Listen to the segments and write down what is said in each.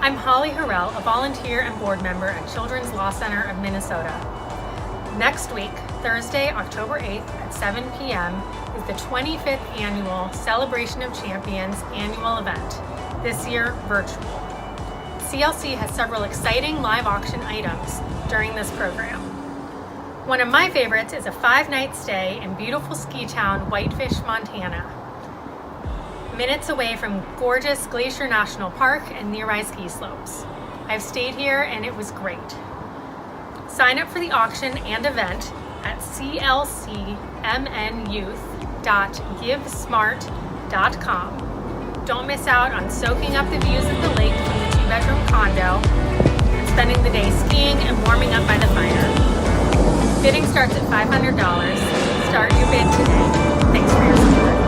I'm Holly Harrell, a volunteer and board member at Children's Law Center of Minnesota. Next week, Thursday, October 8th at 7 p.m. is the 25th annual Celebration of Champions annual event, this year virtual. CLC has several exciting live auction items during this program. One of my favorites is a 5-night stay in beautiful ski town Whitefish, Montana, minutes away from gorgeous Glacier National Park and nearby ski slopes. I've stayed here and it was great. Sign up for the auction and event at clcmnuth.givesmart.com. Don't miss out on soaking up the views of the lake from the 2-bedroom condo and spending the day skiing and warming up by the fire. Bidding starts at $500. Start your bid today. Thanks for your support.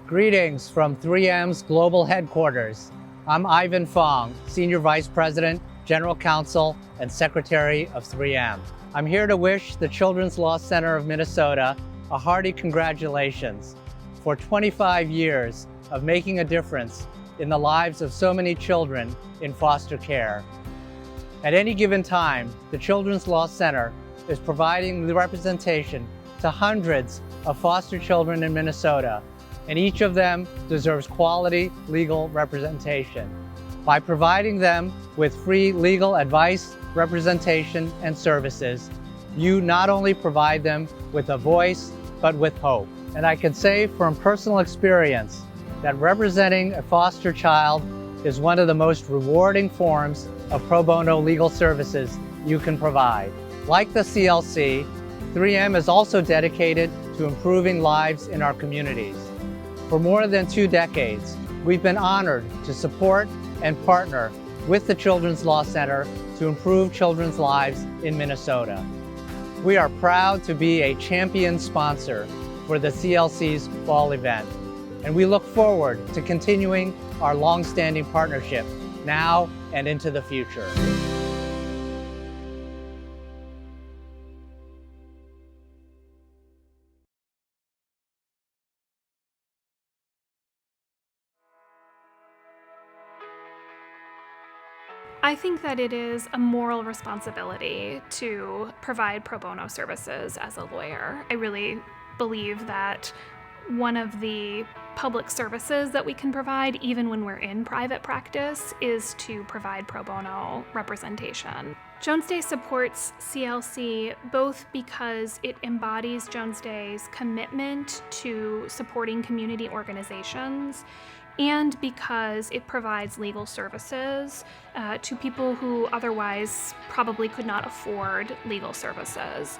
Greetings from 3M's global headquarters. I'm Ivan Fong, Senior Vice President, General Counsel, and Secretary of 3M. I'm here to wish the Children's Law Center of Minnesota a hearty congratulations for 25 years of making a difference in the lives of so many children in foster care. At any given time, the Children's Law Center is providing the representation to hundreds of foster children in Minnesota, and each of them deserves quality legal representation. By providing them with free legal advice, representation, and services, you not only provide them with a voice, but with hope. And I can say from personal experience that representing a foster child is one of the most rewarding forms of pro bono legal services you can provide. Like the CLC, 3M is also dedicated to improving lives in our communities. For more than 2 decades, we've been honored to support and partner with the Children's Law Center to improve children's lives in Minnesota. We are proud to be a champion sponsor for the CLC's fall event, and we look forward to continuing our long-standing partnership now and into the future. I think that it is a moral responsibility to provide pro bono services as a lawyer. I really believe that one of the public services that we can provide, even when we're in private practice, is to provide pro bono representation. Jones Day supports CLC both because it embodies Jones Day's commitment to supporting community organizations, and because it provides legal services to people who otherwise probably could not afford legal services.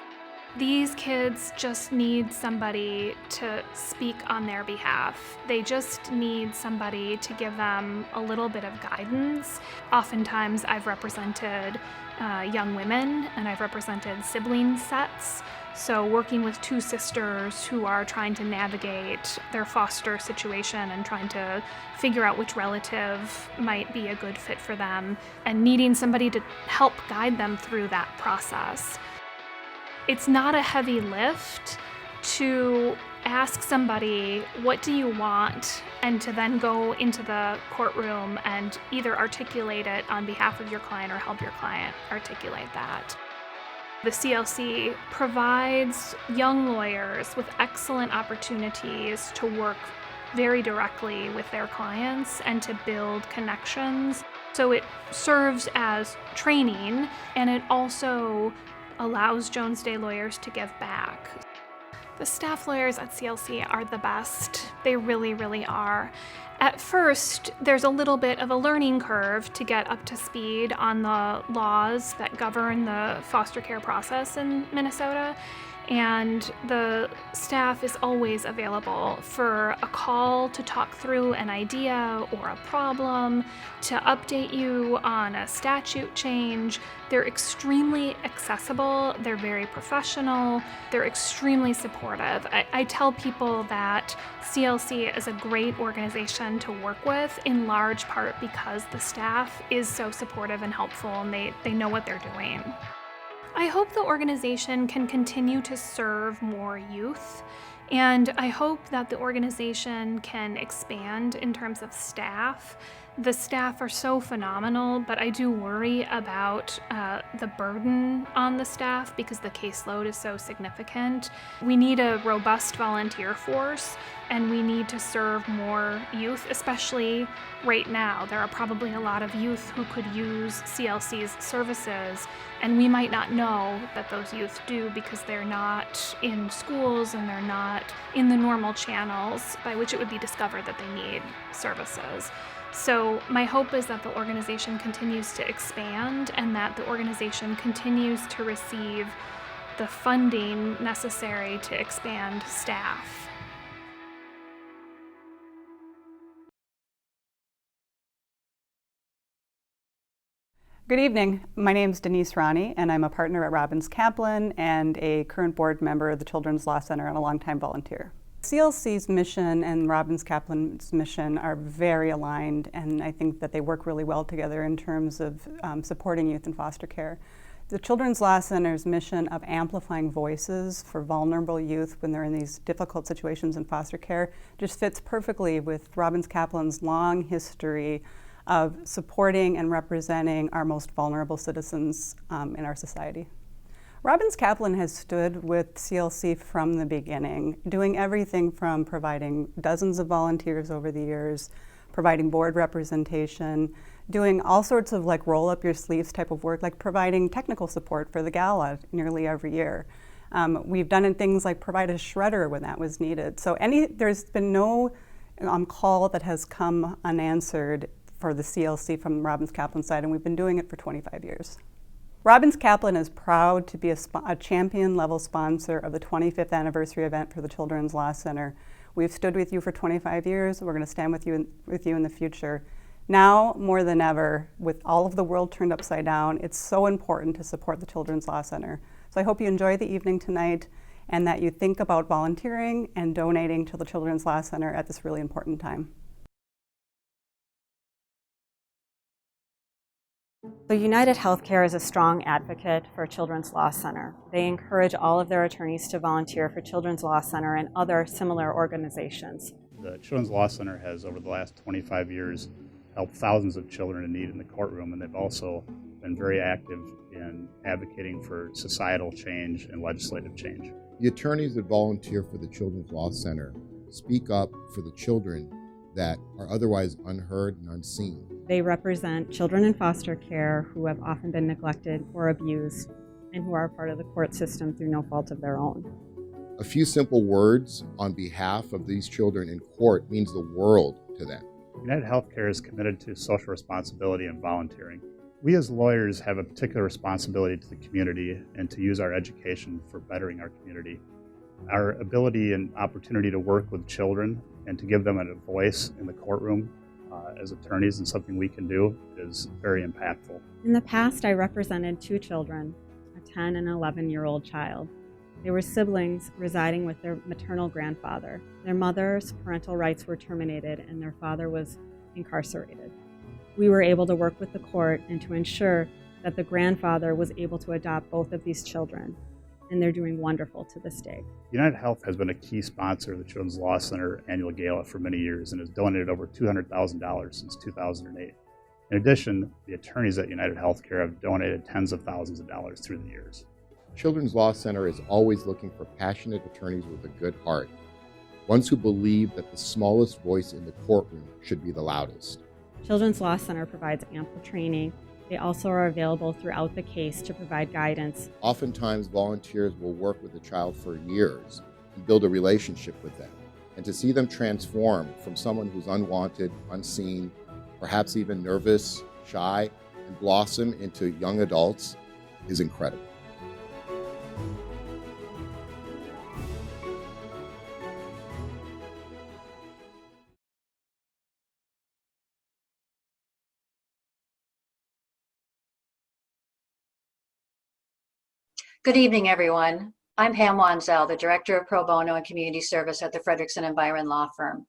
These kids just need somebody to speak on their behalf. They just need somebody to give them a little bit of guidance. Oftentimes I've represented young women, and I've represented sibling sets. So working with 2 sisters who are trying to navigate their foster situation and trying to figure out which relative might be a good fit for them, and needing somebody to help guide them through that process. It's not a heavy lift to ask somebody, what do you want? And to then go into the courtroom and either articulate it on behalf of your client or help your client articulate that. The CLC provides young lawyers with excellent opportunities to work very directly with their clients and to build connections. So it serves as training, and it also allows Jones Day lawyers to give back. The staff lawyers at CLC are the best. They really, really are. At first, there's a little bit of a learning curve to get up to speed on the laws that govern the foster care process in Minnesota, and the staff is always available for a call to talk through an idea or a problem, to update you on a statute change. They're extremely accessible, they're very professional, they're extremely supportive. I tell people that CLC is a great organization to work with, in large part because the staff is so supportive and helpful, and they know what they're doing. I hope the organization can continue to serve more youth, and I hope that the organization can expand in terms of staff. The staff are so phenomenal, but I do worry about the burden on the staff because the caseload is so significant. We need a robust volunteer force, and we need to serve more youth, especially right now. There are probably a lot of youth who could use CLC's services, and we might not know that those youth do because they're not in schools and they're not in the normal channels by which it would be discovered that they need services. So my hope is that the organization continues to expand and that the organization continues to receive the funding necessary to expand staff. Good evening. My name is Denise Ronnie, and I'm a partner at Robbins Kaplan and a current board member of the Children's Law Center and a longtime volunteer. CLC's mission and Robbins Kaplan's mission are very aligned, and I think that they work really well together in terms of supporting youth in foster care. The Children's Law Center's mission of amplifying voices for vulnerable youth when they're in these difficult situations in foster care just fits perfectly with Robbins Kaplan's long history of supporting and representing our most vulnerable citizens in our society. Robbins Kaplan has stood with CLC from the beginning, doing everything from providing dozens of volunteers over the years, providing board representation, doing all sorts of like roll up your sleeves type of work, like providing technical support for the gala nearly every year. We've done things like provide a shredder when that was needed. So there's been no call that has come unanswered for the CLC from Robbins Kaplan side, and we've been doing it for 25 years. Robbins Kaplan is proud to be a champion level sponsor of the 25th anniversary event for the Children's Law Center. We've stood with you for 25 years. We're going to stand with you in the future. Now, more than ever, with all of the world turned upside down, it's so important to support the Children's Law Center. So I hope you enjoy the evening tonight and that you think about volunteering and donating to the Children's Law Center at this really important time. So United Healthcare is a strong advocate for Children's Law Center. They encourage all of their attorneys to volunteer for Children's Law Center and other similar organizations. The Children's Law Center has, over the last 25 years, helped thousands of children in need in the courtroom, and they've also been very active in advocating for societal change and legislative change. The attorneys that volunteer for the Children's Law Center speak up for the children that are otherwise unheard and unseen. They represent children in foster care who have often been neglected or abused and who are part of the court system through no fault of their own. A few simple words on behalf of these children in court means the world to them. United Healthcare is committed to social responsibility and volunteering. We as lawyers have a particular responsibility to the community and to use our education for bettering our community. Our ability and opportunity to work with children and to give them a voice in the courtroom as attorneys and something we can do is very impactful. In the past, I represented two children, a 10 and 11-year-old child. They were siblings residing with their maternal grandfather. Their mother's parental rights were terminated and their father was incarcerated. We were able to work with the court and to ensure that the grandfather was able to adopt both of these children, and they're doing wonderful to this day. United Health has been a key sponsor of the Children's Law Center annual gala for many years and has donated over $200,000 since 2008. In addition, the attorneys at United Healthcare have donated tens of thousands of dollars through the years. Children's Law Center is always looking for passionate attorneys with a good heart, ones who believe that the smallest voice in the courtroom should be the loudest. Children's Law Center provides ample training. They also are available throughout the case to provide guidance. Oftentimes, volunteers will work with the child for years and build a relationship with them. And to see them transform from someone who's unwanted, unseen, perhaps even nervous, shy, and blossom into young adults is incredible. Good evening, everyone. I'm Pam Wanzel, the Director of Pro Bono and Community Service at the Frederickson and Byron Law Firm.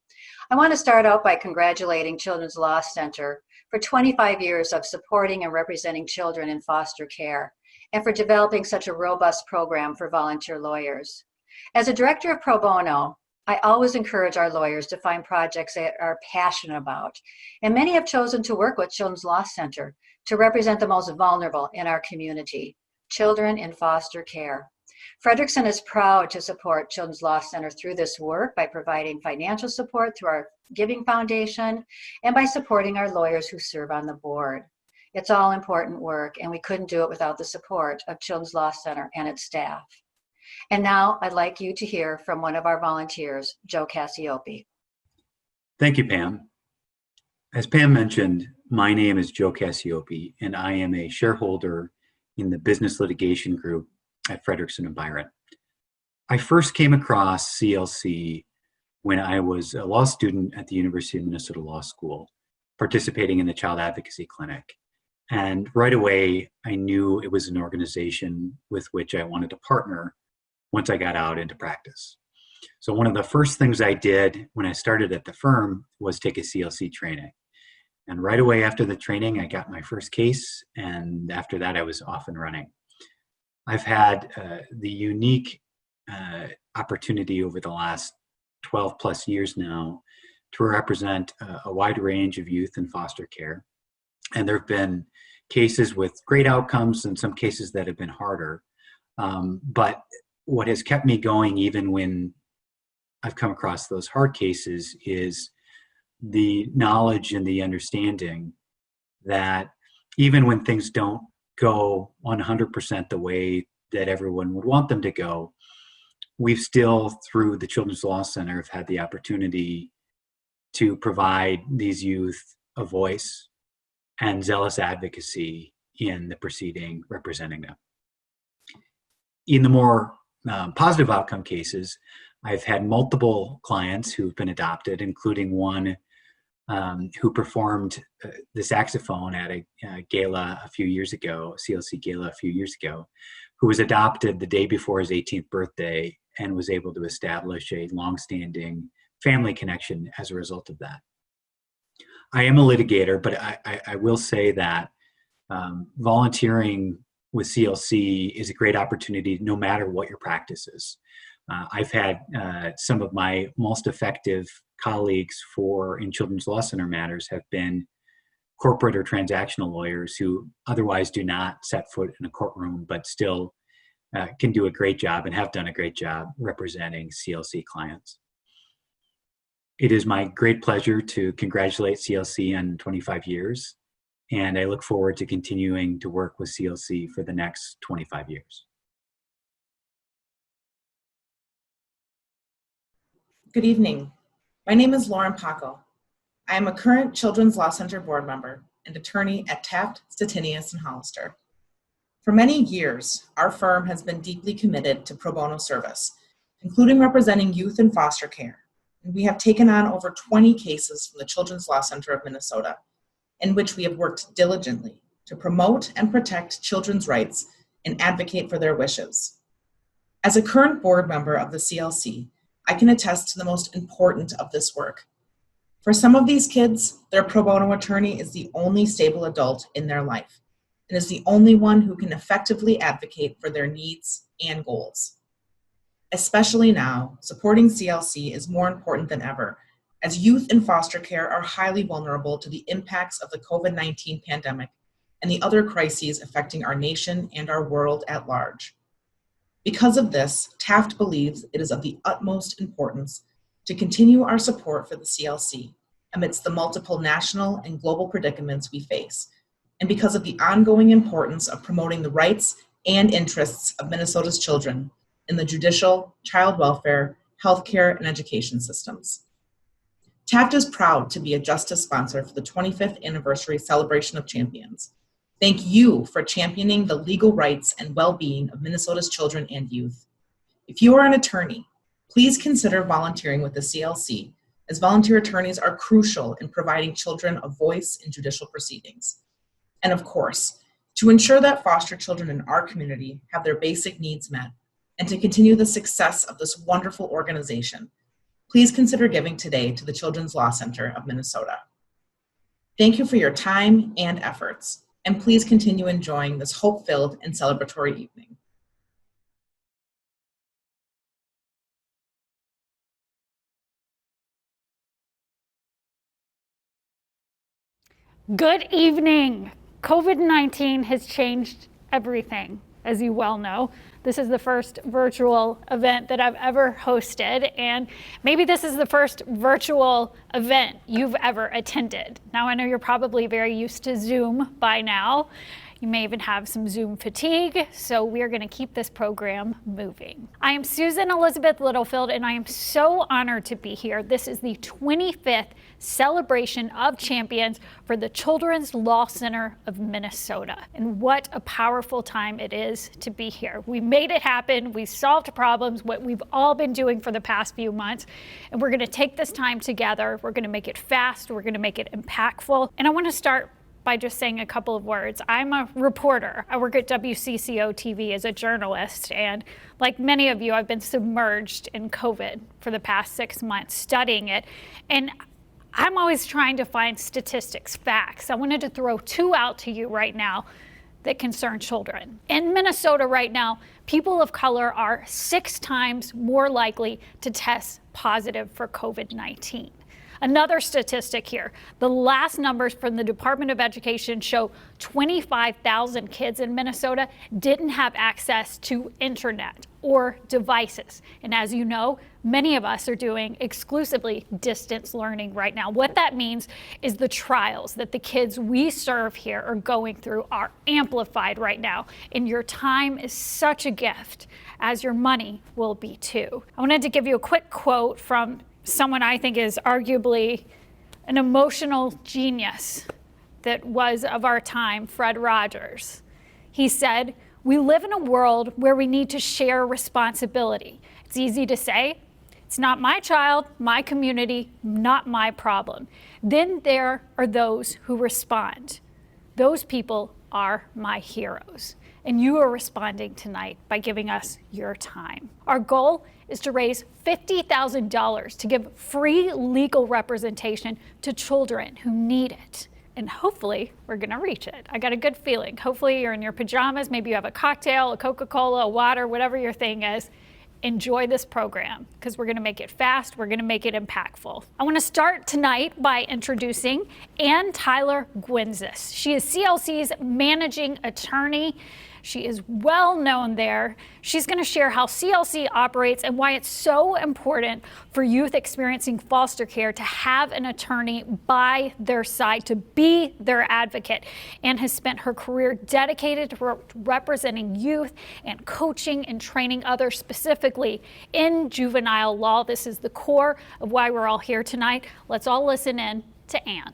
I want to start out by congratulating Children's Law Center for 25 years of supporting and representing children in foster care, and for developing such a robust program for volunteer lawyers. As a Director of Pro Bono, I always encourage our lawyers to find projects they are passionate about, and many have chosen to work with Children's Law Center to represent the most vulnerable in our community, children in foster care. Frederickson is proud to support Children's Law Center through this work by providing financial support through our Giving Foundation and by supporting our lawyers who serve on the board. It's all important work, and we couldn't do it without the support of Children's Law Center and its staff. And now I'd like you to hear from one of our volunteers, Joe Cassiope. Thank you, Pam. As Pam mentioned, my name is Joe Cassiope, and I am a shareholder in the business litigation group at Frederickson and Byron. I first came across CLC when I was a law student at the University of Minnesota Law School, participating in the Child Advocacy Clinic. And right away, I knew it was an organization with which I wanted to partner once I got out into practice. So one of the first things I did when I started at the firm was take a CLC training. And right away after the training, I got my first case. And after that, I was off and running. I've had the unique opportunity over the last 12 plus years now to represent a wide range of youth in foster care. And there have been cases with great outcomes and some cases that have been harder. But what has kept me going even when I've come across those hard cases is the knowledge and the understanding that even when things don't go 100% the way that everyone would want them to go, we've still, through the Children's Law Center, have had the opportunity to provide these youth a voice and zealous advocacy in the proceeding representing them. In the more positive outcome cases, I've had multiple clients who've been adopted, including one who performed the saxophone at a gala a few years ago, a CLC gala a few years ago, who was adopted the day before his 18th birthday and was able to establish a longstanding family connection as a result of that. I am a litigator, but I will say that volunteering with CLC is a great opportunity no matter what your practice is. I've had some of my most effective colleagues in Children's Law Center matters have been corporate or transactional lawyers who otherwise do not set foot in a courtroom, but still can do a great job and have done a great job representing CLC clients. It is my great pleasure to congratulate CLC on 25 years, and I look forward to continuing to work with CLC for the next 25 years. Good evening. My name is Lauren Paco. I am a current Children's Law Center board member and attorney at Taft, Stettinius, and Hollister. For many years, our firm has been deeply committed to pro bono service, including representing youth in foster care. And we have taken on over 20 cases from the Children's Law Center of Minnesota, in which we have worked diligently to promote and protect children's rights and advocate for their wishes. As a current board member of the CLC, I can attest to the most important of this work. For some of these kids, their pro bono attorney is the only stable adult in their life and is the only one who can effectively advocate for their needs and goals. Especially now, supporting CLC is more important than ever, as youth in foster care are highly vulnerable to the impacts of the COVID-19 pandemic and the other crises affecting our nation and our world at large. Because of this, Taft believes it is of the utmost importance to continue our support for the CLC amidst the multiple national and global predicaments we face, and because of the ongoing importance of promoting the rights and interests of Minnesota's children in the judicial, child welfare, healthcare, and education systems. Taft is proud to be a justice sponsor for the 25th anniversary celebration of champions. Thank you for championing the legal rights and well-being of Minnesota's children and youth. If you are an attorney, please consider volunteering with the CLC, as volunteer attorneys are crucial in providing children a voice in judicial proceedings. And of course, to ensure that foster children in our community have their basic needs met, and to continue the success of this wonderful organization, please consider giving today to the Children's Law Center of Minnesota. Thank you for your time and efforts, and please continue enjoying this hope-filled and celebratory evening. Good evening. COVID-19 has changed everything, as you well know. This is the first virtual event that I've ever hosted, and maybe this is the first virtual event you've ever attended. Now, I know you're probably very used to Zoom by now. You may even have some Zoom fatigue, so we're going to keep this program moving. I am Susan Elizabeth Littlefield, and I am so honored to be here. This is the 25th celebration of champions for the Children's Law Center of Minnesota. And what a powerful time it is to be here. We made it happen. We solved problems, what we've all been doing for the past few months. And we're going to take this time together. We're going to make it fast. We're going to make it impactful. And I want to start by just saying a couple of words. I'm a reporter. I work at WCCO TV as a journalist, and like many of you, I've been submerged in COVID for the past 6 months studying it. And I'm always trying to find statistics, facts. I wanted to throw two out to you right now that concern children. In Minnesota right now, people of color are 6 times more likely to test positive for COVID-19. Another statistic here, the last numbers from the Department of Education show 25,000 kids in Minnesota didn't have access to internet or devices. And as you know, many of us are doing exclusively distance learning right now. What that means is the trials that the kids we serve here are going through are amplified right now. And your time is such a gift, as your money will be too. I wanted to give you a quick quote from someone I think is arguably an emotional genius that was of our time, Fred Rogers. He said, "We live in a world where we need to share responsibility. It's easy to say, it's not my child, my community, not my problem. Then there are those who respond. Those people are my heroes." And you are responding tonight by giving us your time. Our goal is to raise $50,000 to give free legal representation to children who need it. And hopefully we're gonna reach it. I got a good feeling. Hopefully you're in your pajamas, maybe you have a cocktail, a Coca-Cola, a water, whatever your thing is. Enjoy this program because we're gonna make it fast, we're gonna make it impactful. I wanna start tonight by introducing Ann Tyler Gwinzis. She is CLC's managing attorney. She is well known there. She's going to share how CLC operates and why it's so important for youth experiencing foster care to have an attorney by their side, to be their advocate. Anne has spent her career dedicated to representing youth and coaching and training others specifically in juvenile law. This is the core of why we're all here tonight. Let's all listen in to Anne.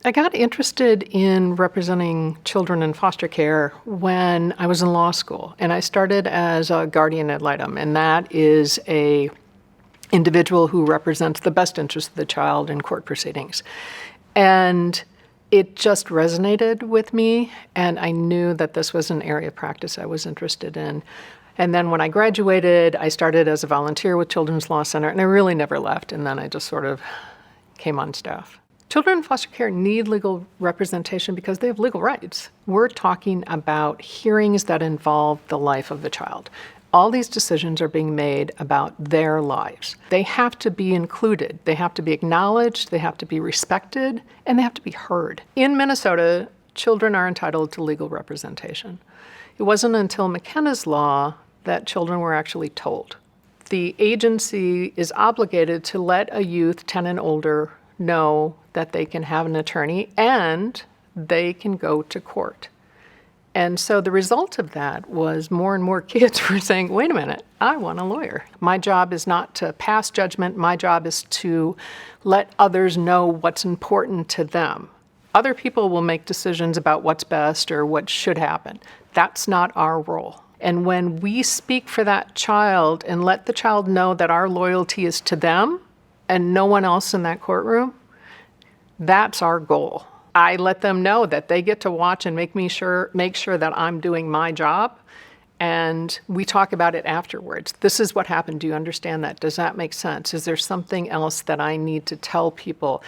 I got interested in representing children in foster care when I was in law school, and I started as a guardian ad litem, and that is a individual who represents the best interest of the child in court proceedings. And it just resonated with me, and I knew that this was an area of practice I was interested in. And then when I graduated, I started as a volunteer with Children's Law Center, and I really never left, and then I just sort of came on staff. Children in foster care need legal representation because they have legal rights. We're talking about hearings that involve the life of the child. All these decisions are being made about their lives. They have to be included. They have to be acknowledged. They have to be respected, and they have to be heard. In Minnesota, children are entitled to legal representation. It wasn't until McKenna's law that children were actually told. The agency is obligated to let a youth 10 and older know that they can have an attorney and they can go to court. And so the result of that was more and more kids were saying, wait a minute, I want a lawyer. My job is not to pass judgment. My job is to let others know what's important to them. Other people will make decisions about what's best or what should happen. That's not our role. And when we speak for that child and let the child know that our loyalty is to them and no one else in that courtroom, that's our goal. I let them know that they get to watch and make sure that I'm doing my job, and we talk about it afterwards. This is what happened. Do you understand that? Does that make sense? Is there something else that I need to tell people?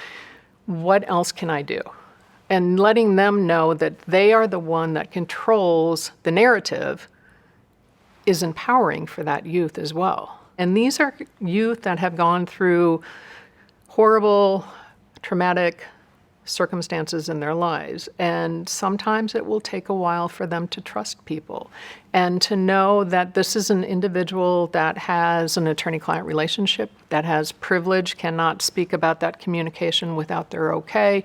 What else can I do? And letting them know that they are the one that controls the narrative is empowering for that youth as well. And these are youth that have gone through horrible, traumatic circumstances in their lives. And sometimes it will take a while for them to trust people and to know that this is an individual that has an attorney-client relationship, that has privilege, cannot speak about that communication without their okay,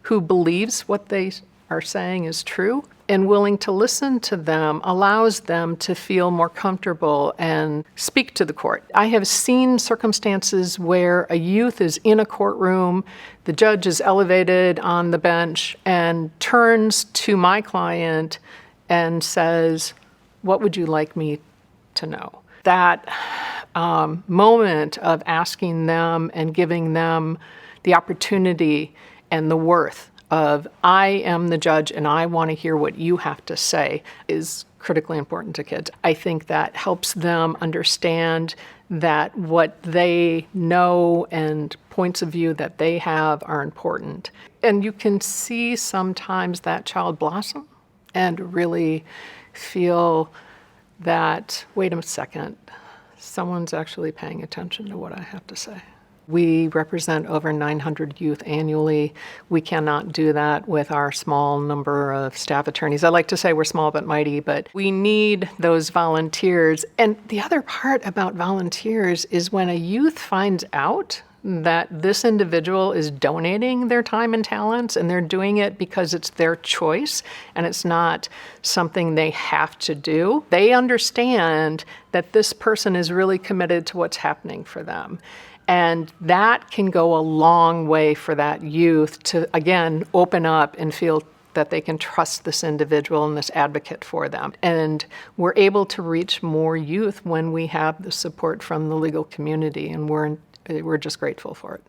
who believes what they are saying is true, and willing to listen to them allows them to feel more comfortable and speak to the court. I have seen circumstances where a youth is in a courtroom, the judge is elevated on the bench and turns to my client and says, "What would you like me to know?" That moment of asking them and giving them the opportunity and the worth of I am the judge and I want to hear what you have to say is critically important to kids. I think that helps them understand that what they know and points of view that they have are important. And you can see sometimes that child blossom and really feel that, wait a second, someone's actually paying attention to what I have to say. We represent over 900 youth annually. We cannot do that with our small number of staff attorneys. I like to say we're small but mighty, but we need those volunteers. And the other part about volunteers is when a youth finds out that this individual is donating their time and talents and they're doing it because it's their choice and it's not something they have to do, they understand that this person is really committed to what's happening for them. And that can go a long way for that youth to, again, open up and feel that they can trust this individual and this advocate for them. And we're able to reach more youth when we have the support from the legal community, and we're just grateful for it.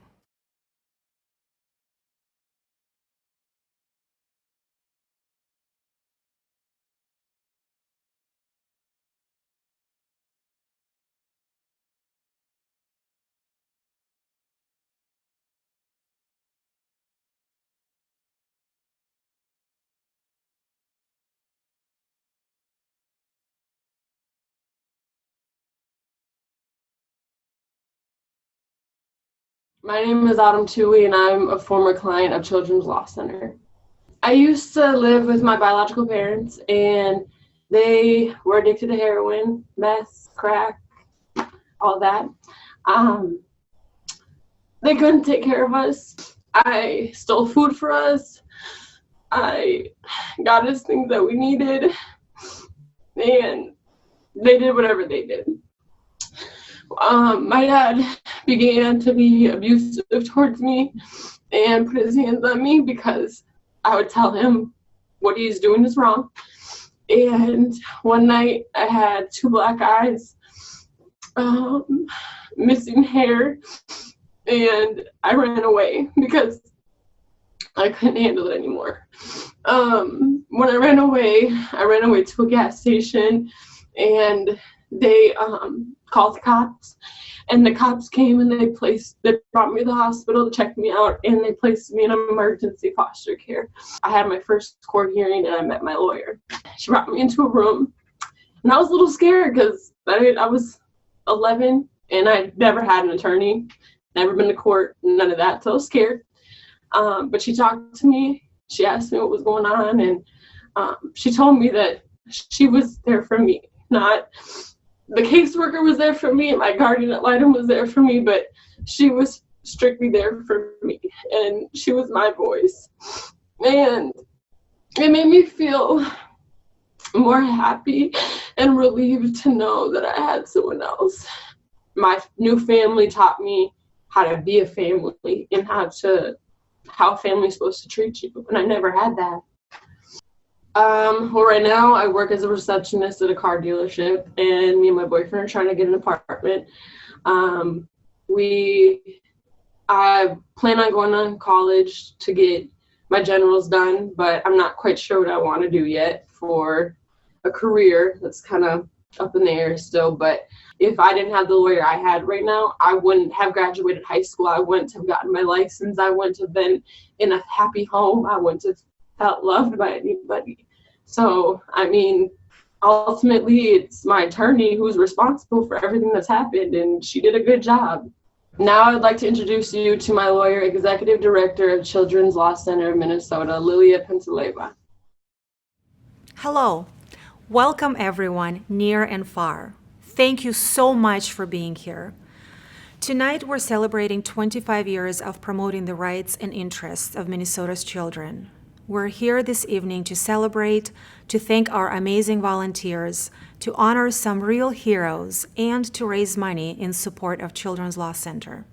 My name is Autumn Toohey, and I'm a former client of Children's Law Center. I used to live with my biological parents, and they were addicted to heroin, meth, crack, all that. They couldn't take care of us. I stole food for us. I got us things that we needed, and they did whatever they did. My dad began to be abusive towards me and put his hands on me because I would tell him what he's doing is wrong. And one night I had 2 black eyes, missing hair, and I ran away because I couldn't handle it anymore. When I ran away to a gas station, and they called the cops, and the cops came and they brought me to the hospital to check me out, and they placed me in emergency foster care. I had my first court hearing and I met my lawyer. She brought me into a room, and I was a little scared because I was 11 and I'd never had an attorney, never been to court, none of that, so I was scared. But she talked to me, she asked me what was going on, and she told me that she was there for me, not the caseworker was there for me, my guardian ad litem was there for me, but she was strictly there for me, and she was my voice. And it made me feel more happy and relieved to know that I had someone else. My new family taught me how to be a family and how family's supposed to treat you, and I never had that. Well, right now I work as a receptionist at a car dealership, and me and my boyfriend are trying to get an apartment. I plan on going to college to get my generals done, but I'm not quite sure what I want to do yet for a career. That's kind of up in the air still, but if I didn't have the lawyer I had right now, I wouldn't have graduated high school. I wouldn't have gotten my license. I wouldn't have been in a happy home. I wouldn't have felt loved by anybody. So, I mean, ultimately, it's my attorney who's responsible for everything that's happened, and she did a good job. Now I'd like to introduce you to my lawyer, Executive Director of Children's Law Center of Minnesota, Lilia Pensaleva. Hello. Welcome everyone, near and far. Thank you so much for being here. Tonight we're celebrating 25 years of promoting the rights and interests of Minnesota's children. We're here this evening to celebrate, to thank our amazing volunteers, to honor some real heroes, and to raise money in support of Children's Law Center.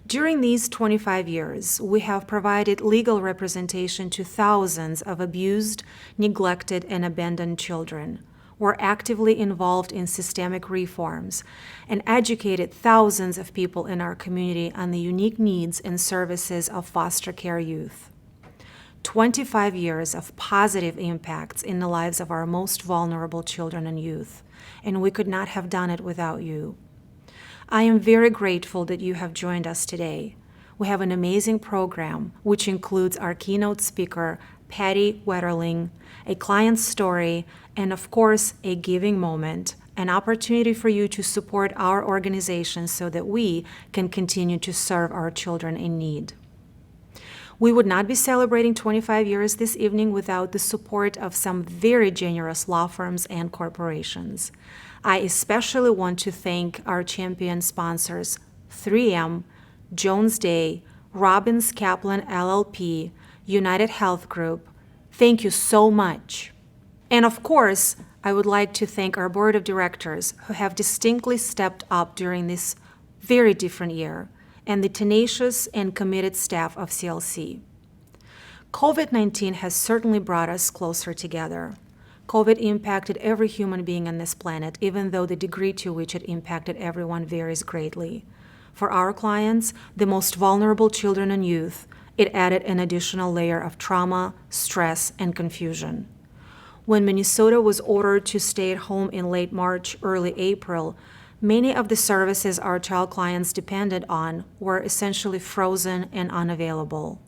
During these 25 years, we have provided legal representation to thousands of abused, neglected, and abandoned children. We're actively involved in systemic reforms and educated thousands of people in our community on the unique needs and services of foster care youth. 25 years of positive impacts in the lives of our most vulnerable children and youth, and we could not have done it without you. I am very grateful that you have joined us today. We have an amazing program, which includes our keynote speaker, Patty Wetterling, a client story, and of course, a giving moment, an opportunity for you to support our organization so that we can continue to serve our children in need. We would not be celebrating 25 years this evening without the support of some very generous law firms and corporations. I especially want to thank our champion sponsors, 3M, Jones Day, Robbins Kaplan LLP, United Health Group. Thank you so much. And of course, I would like to thank our board of directors who have distinctly stepped up during this very different year, and the tenacious and committed staff of CLC. COVID-19 has certainly brought us closer together. COVID impacted every human being on this planet, even though the degree to which it impacted everyone varies greatly. For our clients, the most vulnerable children and youth, it added an additional layer of trauma, stress, and confusion. When Minnesota was ordered to stay at home in late March, early April, many of the services our child clients depended on were essentially frozen and unavailable.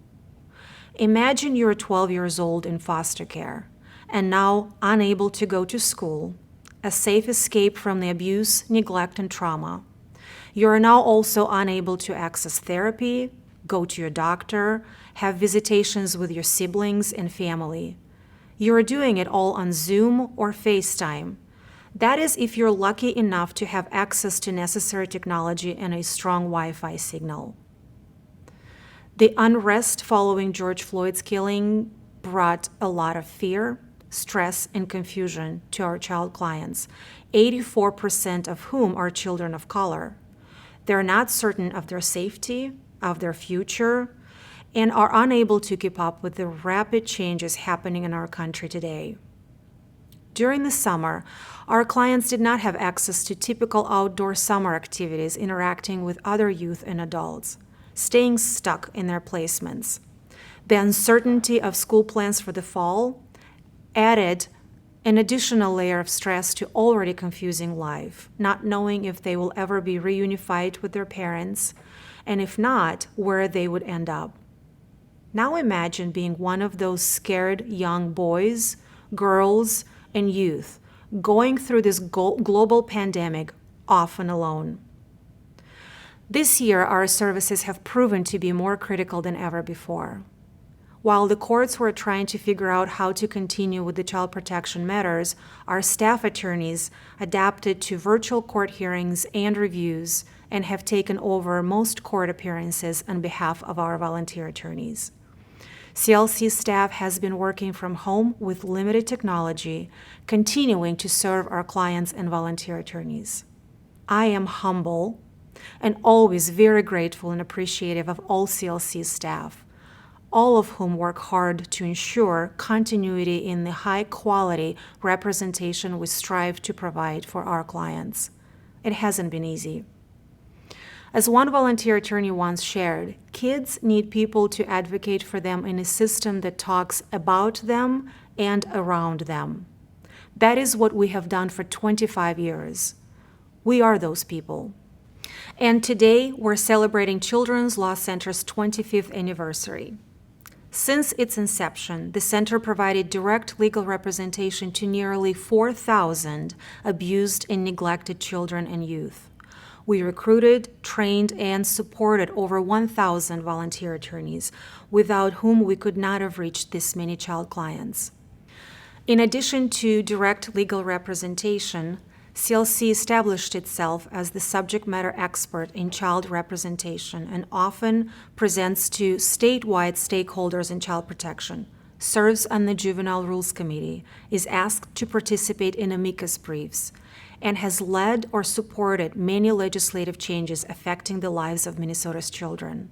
Imagine you're 12 years old in foster care and now unable to go to school, a safe escape from the abuse, neglect, and trauma. You are now also unable to access therapy, go to your doctor, have visitations with your siblings and family. You are doing it all on Zoom or FaceTime. That is if you're lucky enough to have access to necessary technology and a strong Wi-Fi signal. The unrest following George Floyd's killing brought a lot of fear, stress, and confusion to our child clients, 84% of whom are children of color. They're not certain of their safety, of their future, and are unable to keep up with the rapid changes happening in our country today. During the summer, our clients did not have access to typical outdoor summer activities, interacting with other youth and adults, staying stuck in their placements. The uncertainty of school plans for the fall added an additional layer of stress to already confusing life, not knowing if they will ever be reunified with their parents, and if not, where they would end up. Now imagine being one of those scared young boys, girls, and youth going through this global pandemic, often alone. This year, our services have proven to be more critical than ever before. While the courts were trying to figure out how to continue with the child protection matters, our staff attorneys adapted to virtual court hearings and reviews and have taken over most court appearances on behalf of our volunteer attorneys. CLC staff has been working from home with limited technology, continuing to serve our clients and volunteer attorneys. I am humble and always very grateful and appreciative of all CLC staff, all of whom work hard to ensure continuity in the high-quality representation we strive to provide for our clients. It hasn't been easy. As one volunteer attorney once shared, kids need people to advocate for them in a system that talks about them and around them. That is what we have done for 25 years. We are those people. And today, we're celebrating Children's Law Center's 25th anniversary. Since its inception, the center provided direct legal representation to nearly 4,000 abused and neglected children and youth. We recruited, trained, and supported over 1,000 volunteer attorneys, without whom we could not have reached this many child clients. In addition to direct legal representation, CLC established itself as the subject matter expert in child representation and often presents to statewide stakeholders in child protection, serves on the Juvenile Rules Committee, is asked to participate in amicus briefs, and has led or supported many legislative changes affecting the lives of Minnesota's children.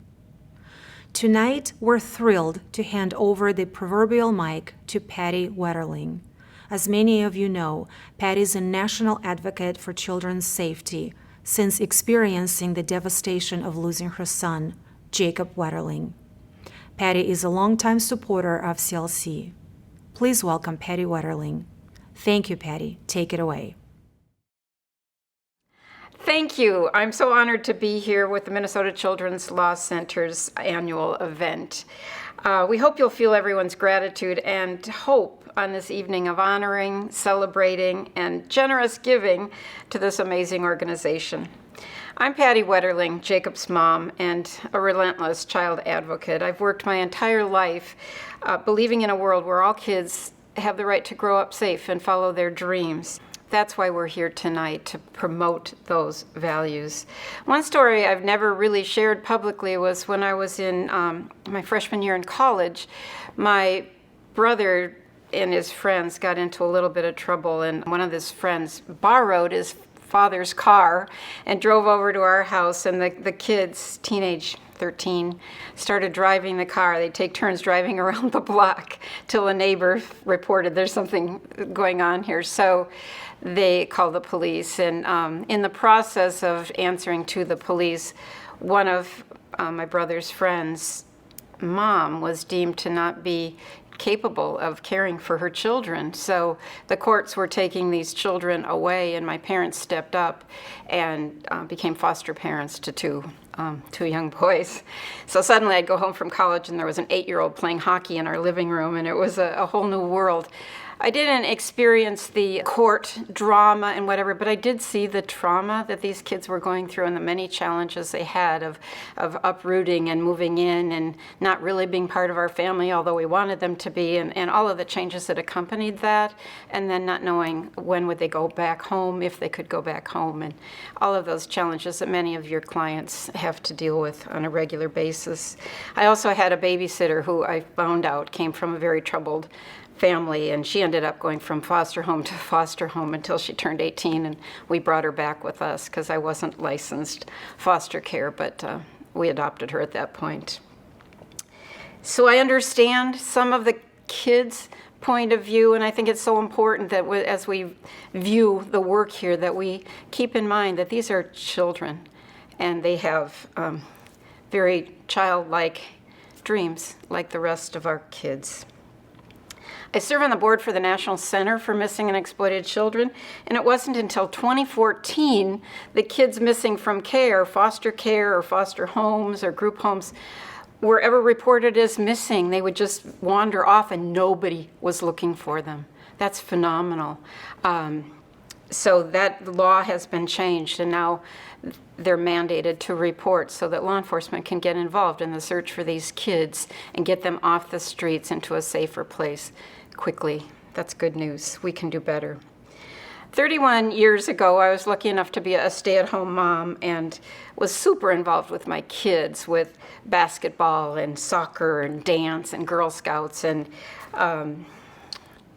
Tonight, we're thrilled to hand over the proverbial mic to Patty Wetterling. As many of you know, Patty is a national advocate for children's safety since experiencing the devastation of losing her son, Jacob Wetterling. Patty is a longtime supporter of CLC. Please welcome Patty Wetterling. Thank you, Patty. Take it away. Thank you. I'm so honored to be here with the Minnesota Children's Law Center's annual event. We hope you'll feel everyone's gratitude and hope on this evening of honoring, celebrating, and generous giving to this amazing organization. I'm Patty Wetterling, Jacob's mom, and a relentless child advocate. I've worked my entire life believing in a world where all kids have the right to grow up safe and follow their dreams. That's why we're here tonight, to promote those values. One story I've never really shared publicly was when I was in my freshman year in college. My brother and his friends got into a little bit of trouble, and one of his friends borrowed his father's car and drove over to our house, and the kids, teenage 13, started driving the car. They'd take turns driving around the block till a neighbor reported there's something going on here. So they called the police, and in the process of answering to the police, one of my brother's friends' mom was deemed to not be capable of caring for her children. So the courts were taking these children away, and my parents stepped up and became foster parents to two young boys. So suddenly I'd go home from college and there was an 8-year-old playing hockey in our living room, and it was a whole new world. I didn't experience the court drama and whatever, but I did see the trauma that these kids were going through and the many challenges they had of uprooting and moving in and not really being part of our family, although we wanted them to be, and all of the changes that accompanied that, and then not knowing when would they go back home, if they could go back home, and all of those challenges that many of your clients have to deal with on a regular basis. I also had a babysitter who I found out came from a very troubled family, and she ended up going from foster home to foster home until she turned 18, and we brought her back with us because I wasn't licensed foster care, but we adopted her at that point. So I understand some of the kids' point of view, and I think it's so important that as we view the work here that we keep in mind that these are children and they have very childlike dreams like the rest of our kids. I serve on the board for the National Center for Missing and Exploited Children, and it wasn't until 2014 that kids missing from care, foster care or foster homes or group homes, were ever reported as missing. They would just wander off and nobody was looking for them. That's phenomenal. So that law has been changed, and now they're mandated to report so that law enforcement can get involved in the search for these kids and get them off the streets into a safer place quickly. That's good news. We can do better. 31 years ago, I was lucky enough to be a stay-at-home mom and was super involved with my kids with basketball and soccer and dance and Girl Scouts and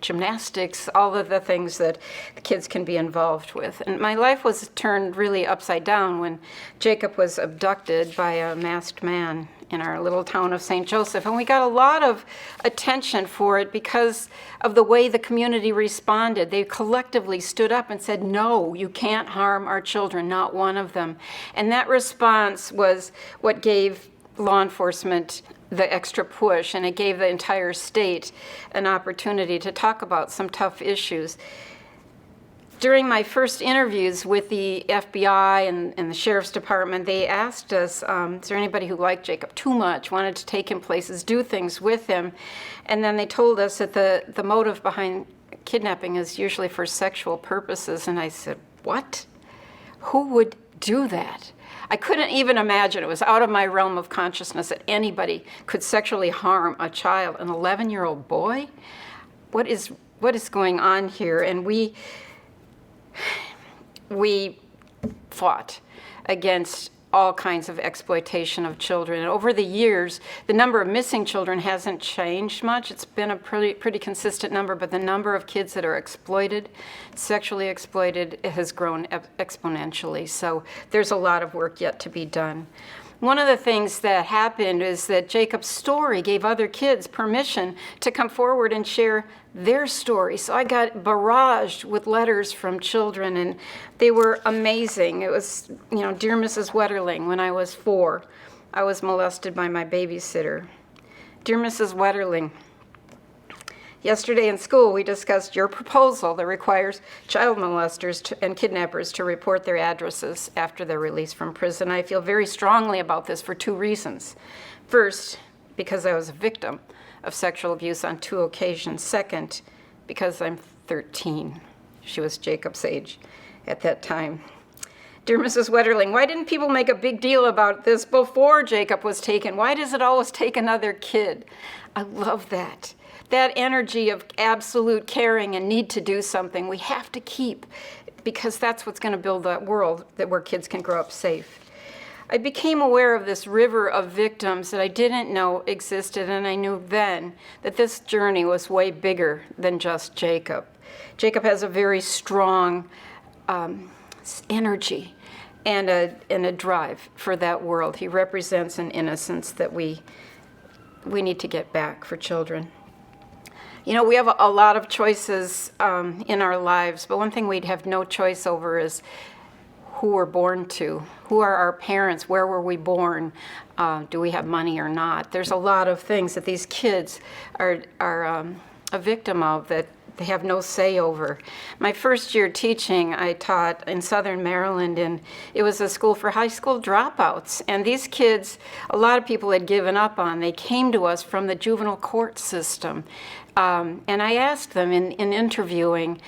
gymnastics, all of the things that the kids can be involved with. And my life was turned really upside down when Jacob was abducted by a masked man in our little town of St. Joseph. And we got a lot of attention for it because of the way the community responded. They collectively stood up and said, no, you can't harm our children, not one of them. And that response was what gave law enforcement the extra push, and it gave the entire state an opportunity to talk about some tough issues. During my first interviews with the FBI and the Sheriff's Department, they asked us, is there anybody who liked Jacob too much, wanted to take him places, do things with him? And then they told us that the motive behind kidnapping is usually for sexual purposes. And I said, what? Who would do that? I couldn't even imagine. It was out of my realm of consciousness that anybody could sexually harm a child, an 11-year-old boy. What is going on here? And we fought against all kinds of exploitation of children. And over the years, the number of missing children hasn't changed much. It's been a pretty consistent number, but the number of kids that are exploited, sexually exploited, has grown exponentially. So there's a lot of work yet to be done. One of the things that happened is that Jacob's story gave other kids permission to come forward and share their story. So I got barraged with letters from children, and they were amazing. It was, Dear Mrs. Wetterling, when I was 4, I was molested by my babysitter. Dear Mrs. Wetterling, yesterday in school we discussed your proposal that requires child molesters and kidnappers to report their addresses after their release from prison. I feel very strongly about this for 2 reasons. First, because I was a victim of sexual abuse on 2 occasions. Second, because I'm 13. She was Jacob's age at that time. Dear Mrs. Wetterling, why didn't people make a big deal about this before Jacob was taken? Why does it always take another kid? I love that. That energy of absolute caring and need to do something we have to keep, because that's what's going to build that world where kids can grow up safe. I became aware of this river of victims that I didn't know existed, and I knew then that this journey was way bigger than just Jacob. Jacob has a very strong energy and a drive for that world. He represents an innocence that we need to get back for children. You know, we have a lot of choices in our lives, but one thing we'd have no choice over is who we're born to. Who are our parents? Where were we born? Do we have money or not? There's a lot of things that these kids are a victim of that they have no say over. My first year teaching, I taught in Southern Maryland, and it was a school for high school dropouts. And these kids, a lot of people had given up on. They came to us from the juvenile court system. And I asked them in interviewing,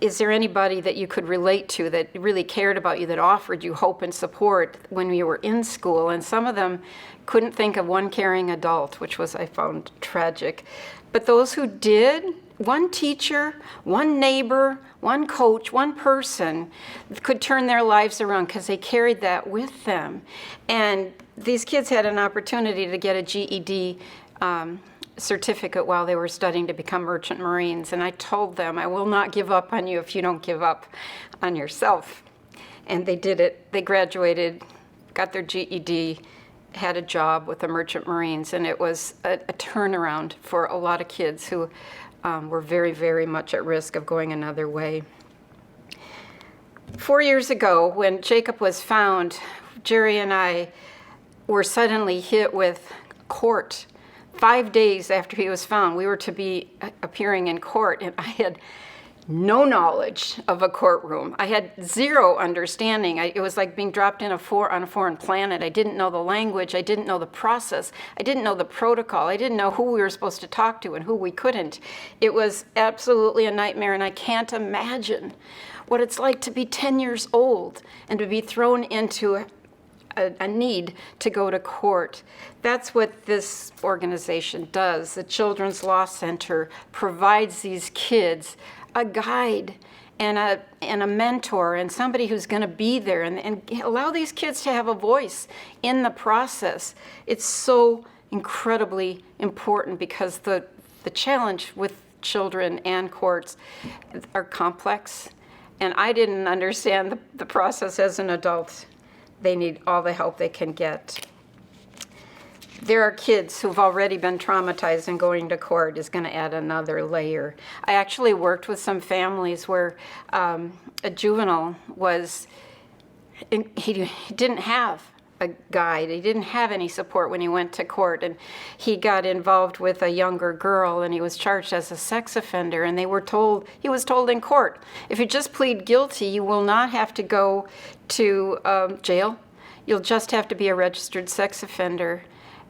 is there anybody that you could relate to that really cared about you, that offered you hope and support when you were in school? And some of them couldn't think of one caring adult, which was, I found, tragic. But those who did, one teacher, one neighbor, one coach, one person could turn their lives around because they carried that with them. And these kids had an opportunity to get a GED certificate while they were studying to become merchant marines. And I told them, I will not give up on you if you don't give up on yourself. And they did it. They graduated, got their GED, had a job with the merchant marines. And it was a turnaround for a lot of kids who were very, very much at risk of going another way. 4 years ago, when Jacob was found, Jerry and I were suddenly hit with court. 5 days after he was found, we were to be appearing in court, and I had no knowledge of a courtroom. I had zero understanding. It was like being dropped in on a foreign planet. I didn't know the language. I didn't know the process. I didn't know the protocol. I didn't know who we were supposed to talk to and who we couldn't. It was absolutely a nightmare, and I can't imagine what it's like to be 10 years old and to be thrown into a need to go to court. That's what this organization does. The Children's Law Center provides these kids a guide and a mentor and somebody who's going to be there and allow these kids to have a voice in the process. It's so incredibly important because the challenge with children and courts are complex, and I didn't understand the process as an adult. They need all the help they can get. There are kids who've already been traumatized, and going to court is going to add another layer. I actually worked with some families where a juvenile he didn't have a guide. He didn't have any support when he went to court, and he got involved with a younger girl, and he was charged as a sex offender, and he was told in court, if you just plead guilty, you will not have to go to jail. You'll just have to be a registered sex offender.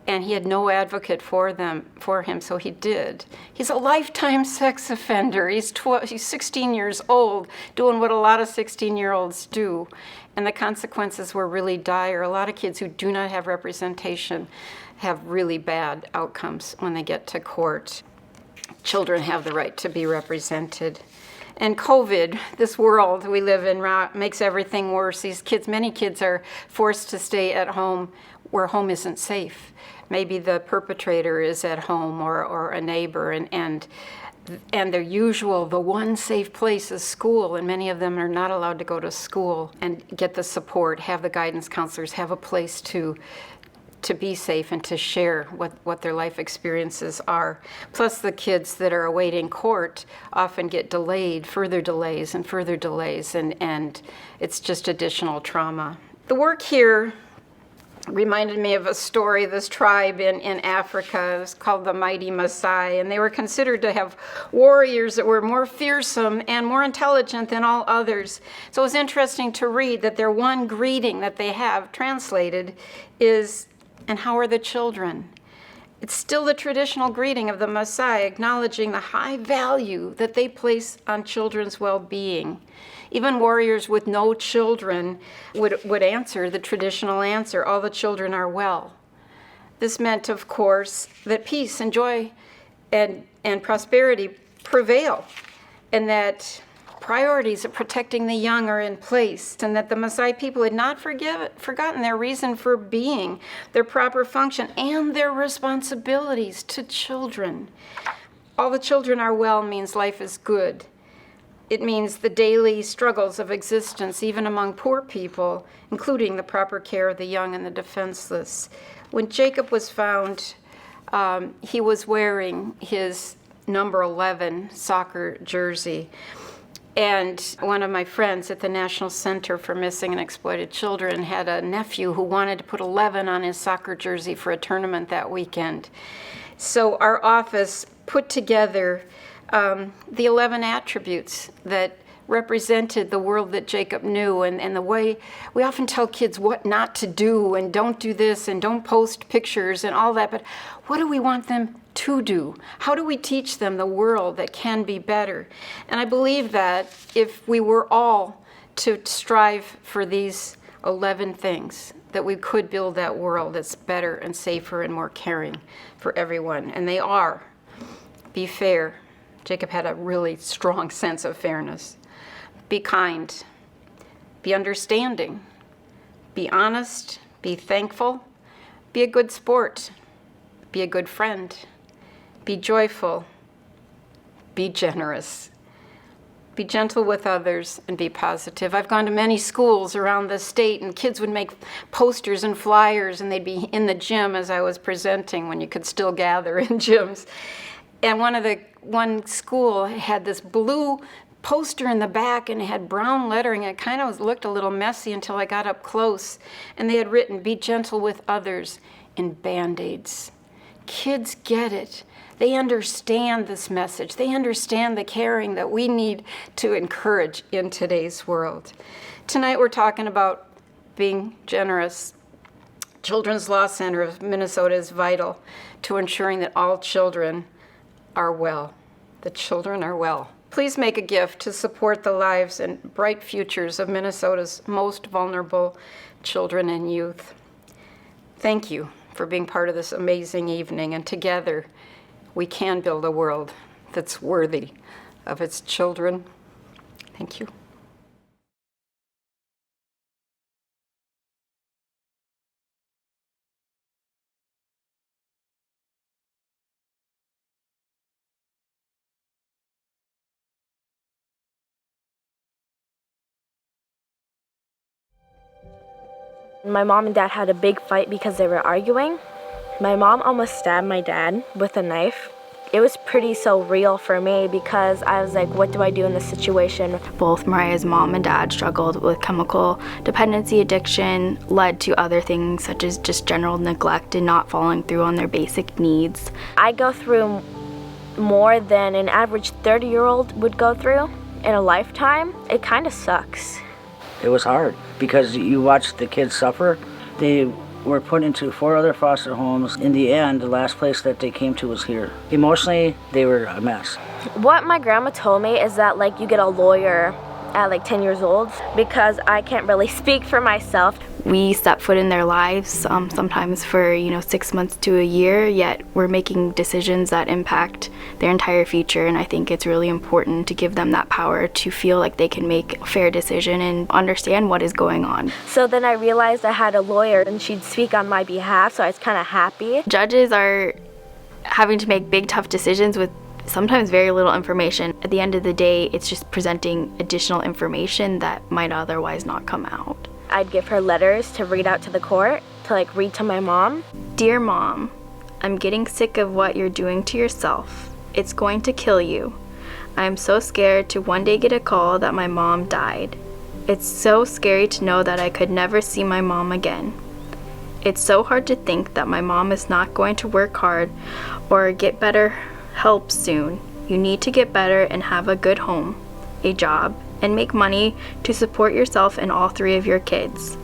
And he had no advocate for him, so he did. He's a lifetime sex offender. He's 16 years old, doing what a lot of 16-year-olds do. And the consequences were really dire. A lot of kids who do not have representation have really bad outcomes when they get to court. Children have the right to be represented. And COVID, this world we live in, makes everything worse. Many kids are forced to stay at home where home isn't safe. Maybe the perpetrator is at home or a neighbor, and the one safe place is school, and many of them are not allowed to go to school and get the support, have the guidance counselors, have a place to be safe and to share what their life experiences are. Plus the kids that are awaiting court often get delayed, further delays, and it's just additional trauma. The work here reminded me of a story, this tribe in Africa. It was called the Mighty Maasai, and they were considered to have warriors that were more fearsome and more intelligent than all others. So it was interesting to read that their one greeting that they have translated is, "And how are the children?" It's still the traditional greeting of the Maasai, acknowledging the high value that they place on children's well-being. Even warriors with no children would answer the traditional answer, "All the children are well." This meant, of course, that peace and joy and prosperity prevail, and that priorities of protecting the young are in place, and that the Maasai people had not forgotten their reason for being, their proper function, and their responsibilities to children. All the children are well means life is good. It means the daily struggles of existence, even among poor people, including the proper care of the young and the defenseless. When Jacob was found, he was wearing his number 11 soccer jersey. And one of my friends at the National Center for Missing and Exploited Children had a nephew who wanted to put 11 on his soccer jersey for a tournament that weekend. So our office put together the 11 attributes that represented the world that Jacob knew, and the way we often tell kids what not to do, and don't do this, and don't post pictures and all that, but what do we want them to do? How do we teach them the world that can be better? And I believe that if we were all to strive for these 11 things, that we could build that world that's better and safer and more caring for everyone. And they are. Be fair. Jacob had a really strong sense of fairness. Be kind. Be understanding. Be honest. Be thankful. Be a good sport. Be a good friend. Be joyful. Be generous. Be gentle with others and be positive. I've gone to many schools around the state, and kids would make posters and flyers, and they'd be in the gym as I was presenting, when you could still gather in gyms. And one school had this blue poster in the back, and it had brown lettering. It kind of looked a little messy until I got up close. And they had written, "Be gentle with others," in Band-Aids. Kids get it. They understand this message. They understand the caring that we need to encourage in today's world. Tonight we're talking about being generous. Children's Law Center of Minnesota is vital to ensuring that all children are well. The children are well. Please make a gift to support the lives and bright futures of Minnesota's most vulnerable children and youth. Thank you for being part of this amazing evening, and together we can build a world that's worthy of its children. Thank you. My mom and dad had a big fight because they were arguing. My mom almost stabbed my dad with a knife. It was pretty surreal for me because I was like, what do I do in this situation? Both Mariah's mom and dad struggled with chemical dependency addiction, led to other things such as just general neglect and not following through on their basic needs. I go through more than an average 30-year-old would go through in a lifetime. It kind of sucks. It was hard because you watch the kids suffer. They were put into 4 other foster homes. In the end, the last place that they came to was here. Emotionally, they were a mess. What my grandma told me is that you get a lawyer at 10 years old, because I can't really speak for myself. We step foot in their lives, sometimes for 6 months to a year, yet we're making decisions that impact their entire future, and I think it's really important to give them that power to feel like they can make a fair decision and understand what is going on. So then I realized I had a lawyer and she'd speak on my behalf, so I was kind of happy. Judges are having to make big, tough decisions with sometimes very little information. At the end of the day, it's just presenting additional information that might otherwise not come out. I'd give her letters to read out to the court, to read to my mom. Dear Mom, I'm getting sick of what you're doing to yourself. It's going to kill you. I'm so scared to one day get a call that my mom died. It's so scary to know that I could never see my mom again. It's so hard to think that my mom is not going to work hard or get better help soon. You need to get better and have a good home, a job, and make money to support yourself and all 3 of your kids.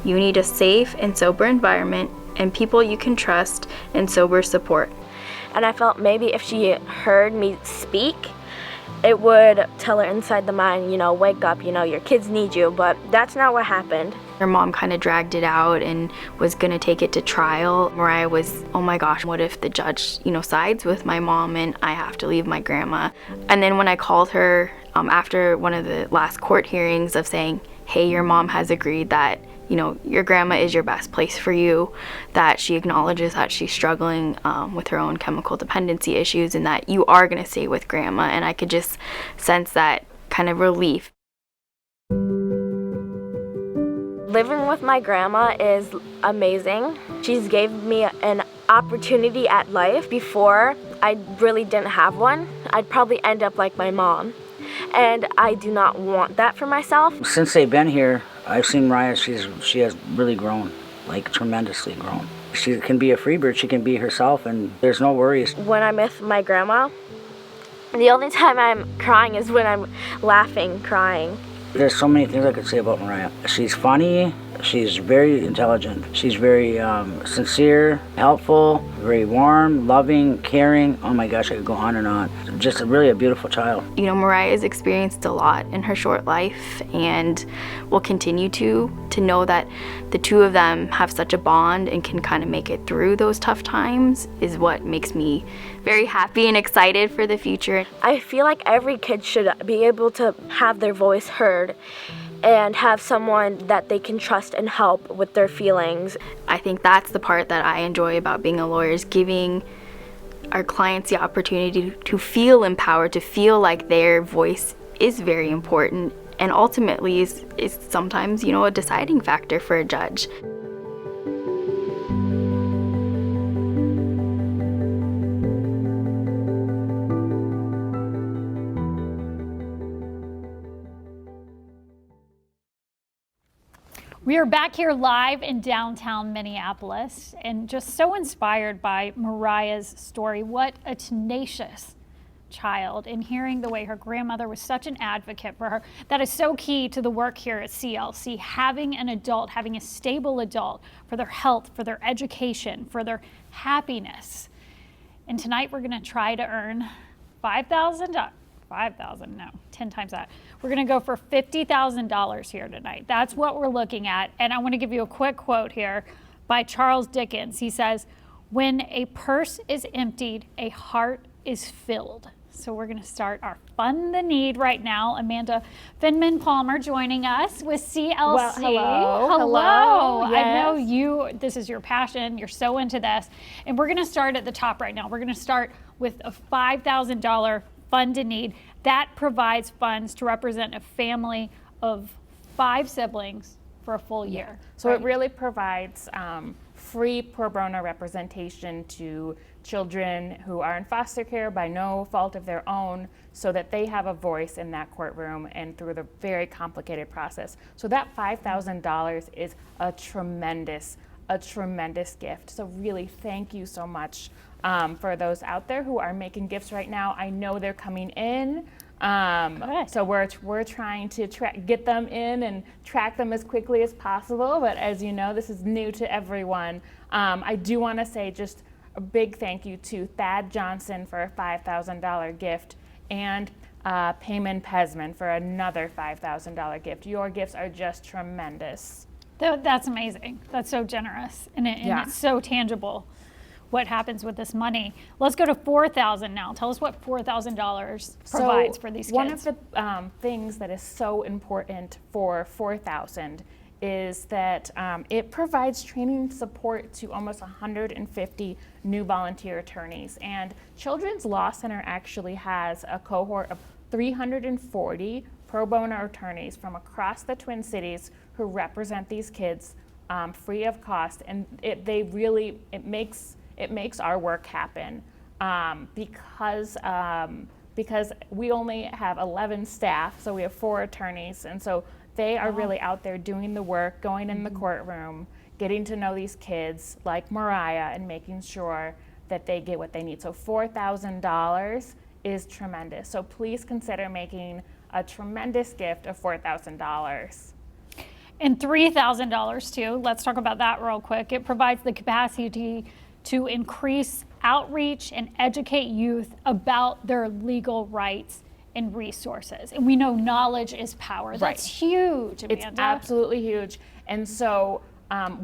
You need a safe and sober environment and people you can trust and sober support. And I felt maybe if she heard me speak, it would tell her inside the mind, wake up, your kids need you, but that's not what happened. Her mom kind of dragged it out and was gonna take it to trial. Mariah was, oh my gosh, what if the judge, sides with my mom and I have to leave my grandma? And then when I called her after one of the last court hearings of saying, hey, your mom has agreed that your grandma is your best place for you, that she acknowledges that she's struggling with her own chemical dependency issues and that you are going to stay with grandma. And I could just sense that kind of relief. Living with my grandma is amazing. She's gave me an opportunity at life. Before, I really didn't have one. I'd probably end up like my mom. And I do not want that for myself. Since they've been here, I've seen Mariah, she has really grown, like tremendously grown. She can be a free bird, she can be herself, and there's no worries. When I'm with my grandma, the only time I'm crying is when I'm laughing, crying. There's so many things I could say about Mariah. She's funny, she's very intelligent, she's very sincere, helpful, very warm, loving, caring. Oh my gosh, I could go on and on. Just really a beautiful child. Mariah has experienced a lot in her short life and will continue to know that the 2 of them have such a bond and can kind of make it through those tough times is what makes me very happy and excited for the future. I feel like every kid should be able to have their voice heard and have someone that they can trust and help with their feelings. I think that's the part that I enjoy about being a lawyer, is giving our clients the opportunity to feel empowered, to feel like their voice is very important and ultimately is sometimes, a deciding factor for a judge. We are back here live in downtown Minneapolis and just so inspired by Mariah's story. What a tenacious child, and hearing the way her grandmother was such an advocate for her. That is so key to the work here at CLC, having an adult, having a stable adult for their health, for their education, for their happiness. And tonight we're going to try to earn $5,000. 5,000, no, 10 times that. We're gonna go for $50,000 here tonight. That's what we're looking at. And I wanna give you a quick quote here by Charles Dickens. He says, when a purse is emptied, a heart is filled. So we're gonna start our Fund the Need right now. Amanda Finman-Palmer joining us with CLC. Well, hello. Hello. Yes. I know this is your passion. You're so into this. And we're gonna start at the top right now. We're gonna start with a $5,000 Fund a Need. That provides funds to represent a family of 5 siblings for a full year. So it really provides free pro bono representation to children who are in foster care by no fault of their own, so that they have a voice in that courtroom and through the very complicated process. So that $5,000 is a tremendous gift. So really, thank you so much for those out there who are making gifts right now. I know they're coming in. So we're trying to get them in and track them as quickly as possible. But as you know, this is new to everyone. I do want to say just a big thank you to Thad Johnson for a $5,000 gift and Payman Pesman for another $5,000 gift. Your gifts are just tremendous. That's amazing. That's so generous, and it's so tangible. What happens with this money? Let's go to $4,000 now. Tell us what $4,000 provides for these kids. One of the things that is so important for $4,000 is that it provides training support to almost 150 new volunteer attorneys. And Children's Law Center actually has a cohort of 340 pro bono attorneys from across the Twin Cities who represent these kids free of cost, and it makes our work happen because we only have 11 staff, so we have 4 attorneys, and so they are really out there doing the work, going in the courtroom, getting to know these kids like Mariah and making sure that they get what they need. So $4,000 is tremendous. So please consider making a tremendous gift of $4,000. And $3,000 too, let's talk about that real quick. It provides the capacity to increase outreach and educate youth about their legal rights and resources. And we know knowledge is power. That's huge, Amanda. It's absolutely huge. And so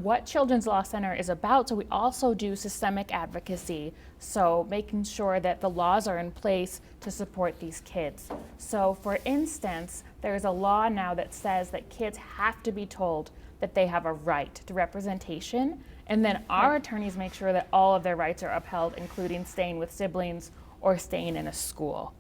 what Children's Law Center is about, so we also do systemic advocacy, so making sure that the laws are in place to support these kids. So for instance, there's a law now that says that kids have to be told that they have a right to representation, and then our attorneys make sure that all of their rights are upheld, including staying with siblings or staying in a school.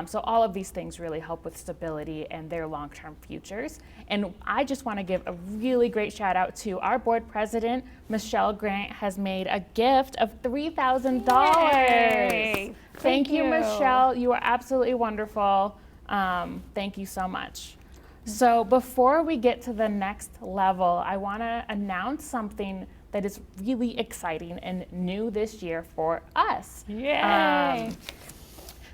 So all of these things really help with stability and their long-term futures. And I just want to give a really great shout out to our board president, Michelle Grant, has made a gift of $3,000. Thank you, Michelle. You are absolutely wonderful. Thank you so much. So before we get to the next level, I want to announce something that is really exciting and new this year for us. Yay!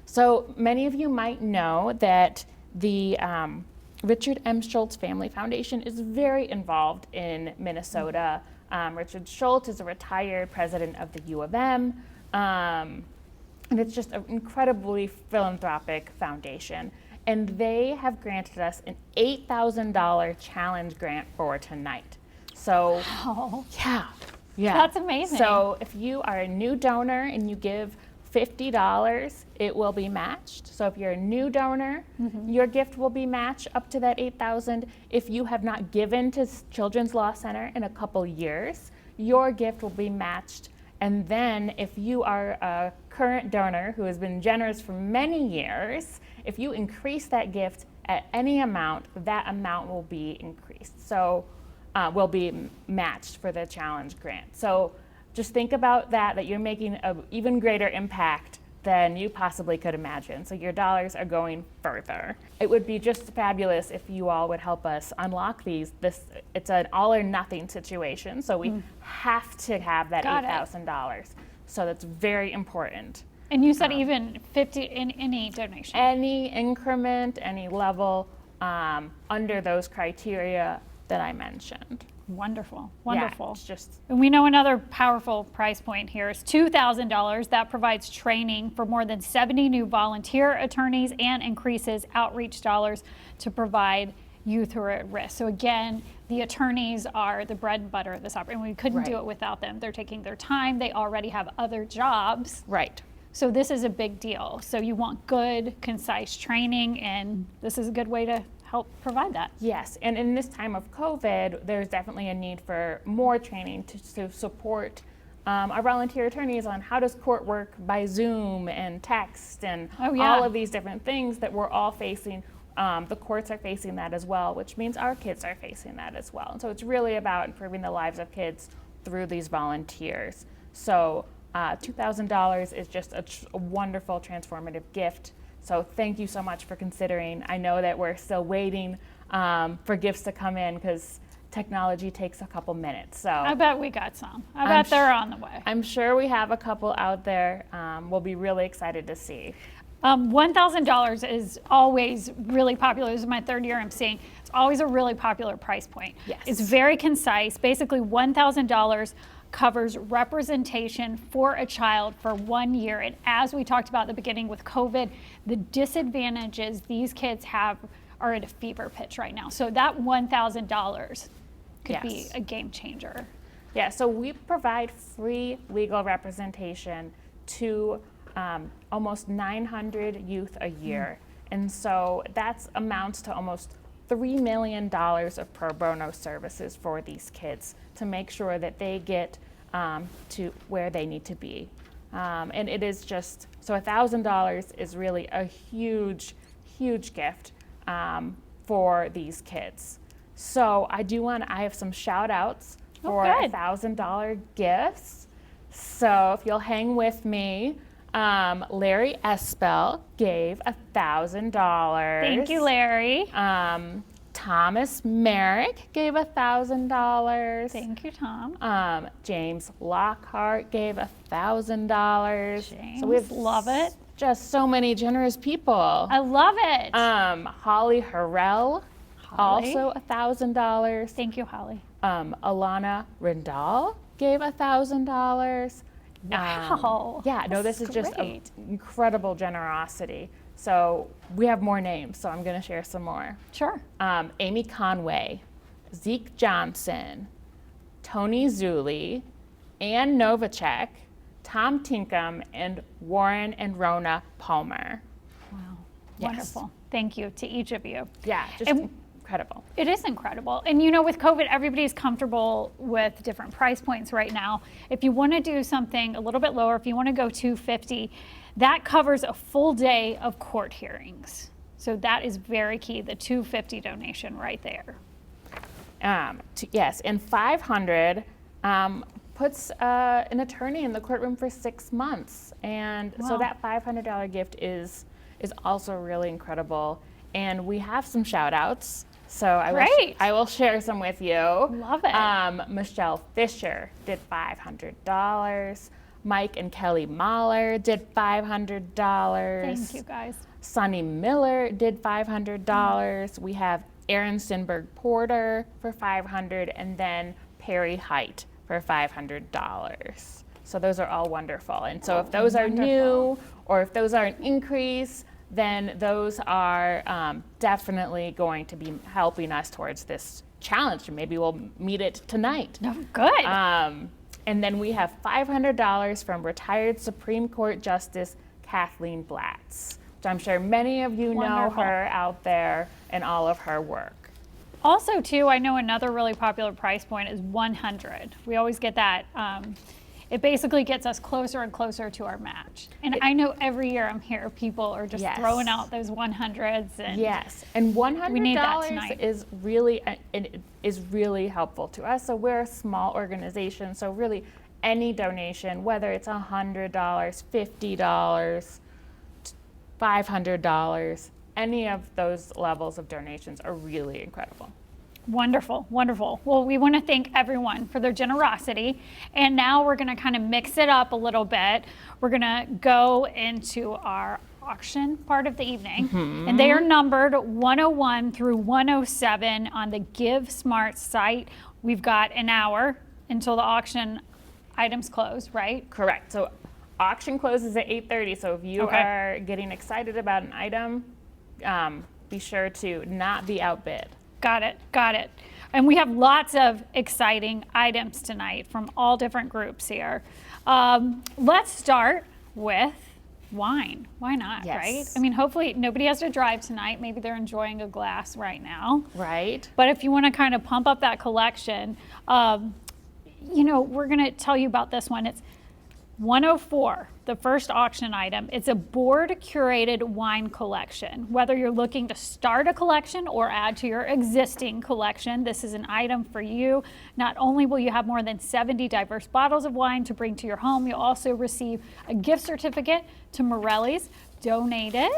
So many of you might know that the Richard M. Schultz Family Foundation is very involved in Minnesota. Richard Schultz is a retired president of the U of M, and it's just an incredibly philanthropic foundation. And they have granted us an $8,000 challenge grant for tonight. So, yeah. That's amazing. So if you are a new donor and you give $50, it will be matched. So if you're a new donor, your gift will be matched up to that $8,000. If you have not given to Children's Law Center in a couple years, your gift will be matched. And then if you are a current donor who has been generous for many years, if you increase that gift at any amount, that amount will be increased. So will be matched for the challenge grant. So just think about that you're making an even greater impact than you possibly could imagine. So your dollars are going further. It would be just fabulous if you all would help us unlock these. It's an all or nothing situation, so we have to have that $8,000. So that's very important. And you said even 50 in any donation? Any increment, any level under those criteria that I mentioned. Wonderful, wonderful. Yeah, it's just. And we know another powerful price point here is $2,000. That provides training for more than 70 new volunteer attorneys and increases outreach dollars to provide youth who are at risk. So again, the attorneys are the bread and butter of this operation. We couldn't do it without them. They're taking their time. They already have other jobs. Right. So this is a big deal. So you want good, concise training, and this is a good way to help provide that. Yes, and in this time of COVID, there's definitely a need for more training to support our volunteer attorneys on how does court work by Zoom and text and all of these different things that we're all facing. The courts are facing that as well, which means our kids are facing that as well. And so it's really about improving the lives of kids through these volunteers. So $2,000 is just a wonderful transformative gift. So thank you so much for considering. I know that we're still waiting for gifts to come in because technology takes a couple minutes. So I bet we got some. I bet they're on the way. I'm sure we have a couple out there. We'll be really excited to see. $1,000 is always really popular. This is my third year I'm seeing. It's always a really popular price point. Yes. It's very concise. Basically, $1,000 covers representation for a child for 1 year. And as we talked about at the beginning with COVID, the disadvantages these kids have are at a fever pitch right now. So that $1,000 could be a game changer. Yeah, so we provide free legal representation to almost 900 youth a year. And so that amounts to almost $3 million of pro bono services for these kids to make sure that they get to where they need to be. And it is just, so $1,000 is really a huge, huge gift for these kids. So I have some shout outs for $1,000 gifts. So if you'll hang with me, Larry Espel gave $1,000. Thank you, Larry. Thomas Merrick gave $1,000. Thank you, Tom. James Lockhart gave $1,000. James, so we love it. Just so many generous people. I love it. Holly Harrell, also $1,000. Thank you, Holly. Alana Rindal gave $1,000. Wow. Yeah, no, this is just incredible generosity. So we have more names, so I'm going to share some more. Sure. Amy Conway, Zeke Johnson, Tony Zuli, Ann Novacek, Tom Tinkham, and Warren and Rona Palmer. Wow. Yes. Wonderful. Thank you to each of you. Yeah, just incredible. It is incredible. And you know, with COVID, everybody's comfortable with different price points right now. If you want to do something a little bit lower, if you want to go $250, that covers a full day of court hearings. So that is very key, the $250 donation right there. Yes, and $500 puts an attorney in the courtroom for 6 months. And so that $500 gift is also really incredible. And we have some shout outs. So I will share some with you. Love it. Michelle Fisher did $500. Mike and Kelly Mahler did $500. Thank you, guys. Sonny Miller did $500. We have Aaron Sinberg Porter for $500, and then Perry Height for $500. So those are all wonderful. And so if those are new or if those are an increase, then those are definitely going to be helping us towards this challenge. Maybe we'll meet it tonight. No, good. And then we have $500 from retired Supreme Court Justice Kathleen Blatz, which I'm sure many of you know her out there and all of her work. Also, too, I know another really popular price point is $100. We always get that. It basically gets us closer and closer to our match. And I know every year I'm here, people are just throwing out those 100s. And yes, and $100 we need that tonight. is really helpful to us. So we're a small organization, so really any donation, whether it's $100, $50, $500, any of those levels of donations are really incredible. Wonderful, wonderful. Well, we want to thank everyone for their generosity. And now we're going to kind of mix it up a little bit. We're going to go into our auction part of the evening. And they are numbered 101 through 107 on the Give Smart site. We've got an hour until the auction items close, right? Correct. So auction closes at 8:30. So if you are getting excited about an item, be sure to not be outbid. Got it, got it. And we have lots of exciting items tonight from all different groups here. Let's start with wine. Why not, right? I mean, hopefully nobody has to drive tonight. Maybe they're enjoying a glass right now. Right. But if you want to kind of pump up that collection, you know, we're going to tell you about this one. It's 104, the first auction item. It's a board curated wine collection. Whether you're looking to start a collection or add to your existing collection, this is an item for you. Not only will you have more than 70 diverse bottles of wine to bring to your home, you'll also receive a gift certificate to Morelli's, donated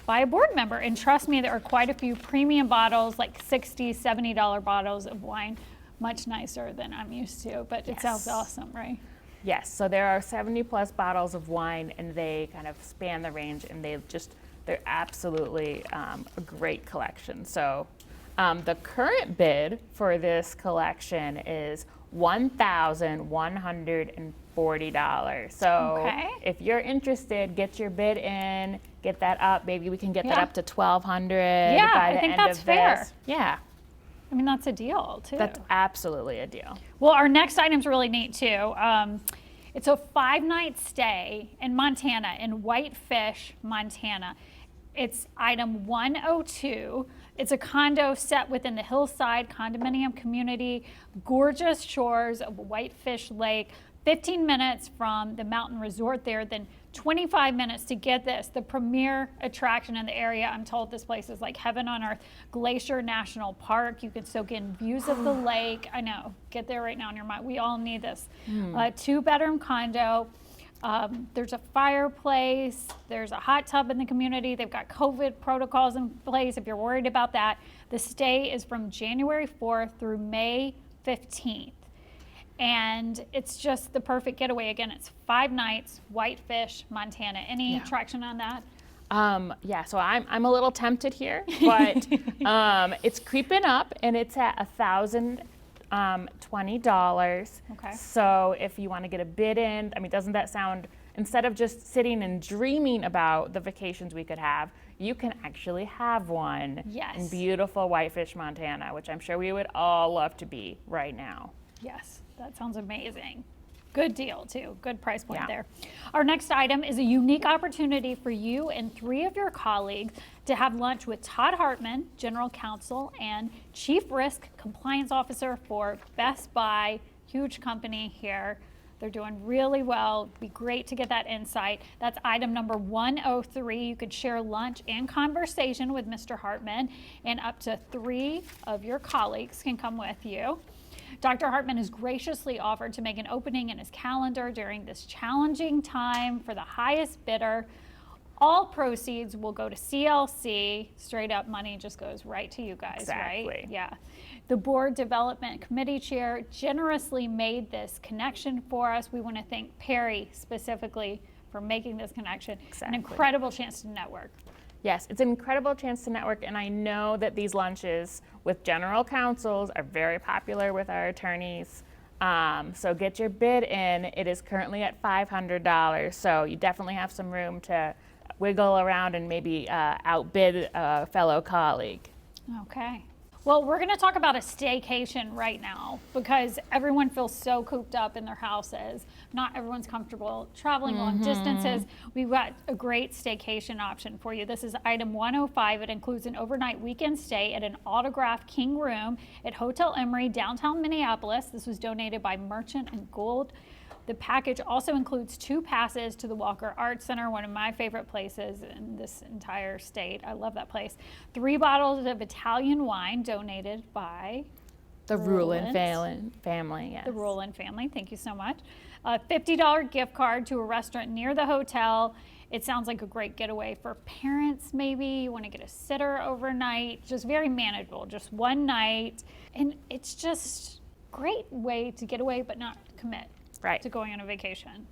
by a board member. And trust me, there are quite a few premium bottles, like $60, $70 bottles of wine, much nicer than I'm used to, but it sounds awesome, right? Yes, so there are 70 plus bottles of wine, and they kind of span the range, and they're absolutely a great collection. So the current bid for this collection is $1,140. So if you're interested, get your bid in, get that up. Maybe we can get that up to $1,200 by the end of this. Fair. Yeah. I mean, that's a deal, too. That's absolutely a deal. Well, our next item's really neat, too. It's a 5-night stay in Montana, in Whitefish, Montana. It's item 102. It's a condo set within the hillside condominium community, gorgeous shores of Whitefish Lake, 15 minutes from the mountain resort there, then 25 minutes to get this, the premier attraction in the area. I'm told this place is like heaven on earth. Glacier National Park. You can soak in views of the lake. I know. Get there right now in your mind. We all need this. 2-bedroom condo. There's a fireplace, there's a hot tub in the community. They've got COVID protocols in place if you're worried about that. The stay is from January 4th through May 15th. And it's just the perfect getaway. Again, it's 5 nights, Whitefish, Montana. Any traction on that? Yeah, so I'm a little tempted here, but it's creeping up and it's at $1,020. Okay. So if you want to get a bid in, I mean, doesn't that sound, instead of just sitting and dreaming about the vacations we could have, you can actually have one in beautiful Whitefish, Montana, which I'm sure we would all love to be right now. Yes, that sounds amazing. Good deal, too. Good price point there. Our next item is a unique opportunity for you and 3 of your colleagues to have lunch with Todd Hartman, General Counsel and Chief Risk Compliance Officer for Best Buy, huge company here. They're doing really well. It'd be great to get that insight. That's item number 103. You could share lunch and conversation with Mr. Hartman, and up to 3 of your colleagues can come with you. Dr. Hartman has graciously offered to make an opening in his calendar during this challenging time for the highest bidder. All proceeds will go to CLC. Straight up money just goes right to you guys, right? Yeah. The Board Development Committee Chair generously made this connection for us. We want to thank Perry specifically for making this connection. An incredible chance to network. Yes, it's an incredible chance to network, and I know that these lunches with general counsels are very popular with our attorneys. So get your bid in. It is currently at $500, so you definitely have some room to wiggle around and maybe outbid a fellow colleague. Okay. Well, we're going to talk about a staycation right now because everyone feels so cooped up in their houses. Not everyone's comfortable traveling long distances. We've got a great staycation option for you. This is item 105. It includes an overnight weekend stay at an autographed King Room at Hotel Emory, downtown Minneapolis. This was donated by Merchant and Gold. The package also includes 2 passes to the Walker Art Center, one of my favorite places in this entire state. I love that place. 3 bottles of Italian wine donated by the Rulin family. Yes. The Rulin family. Thank you so much. A $50 gift card to a restaurant near the hotel. It sounds like a great getaway for parents, maybe. You want to get a sitter overnight. Just very manageable, just one night. And it's just a great way to get away but not commit. Right. To going on a vacation.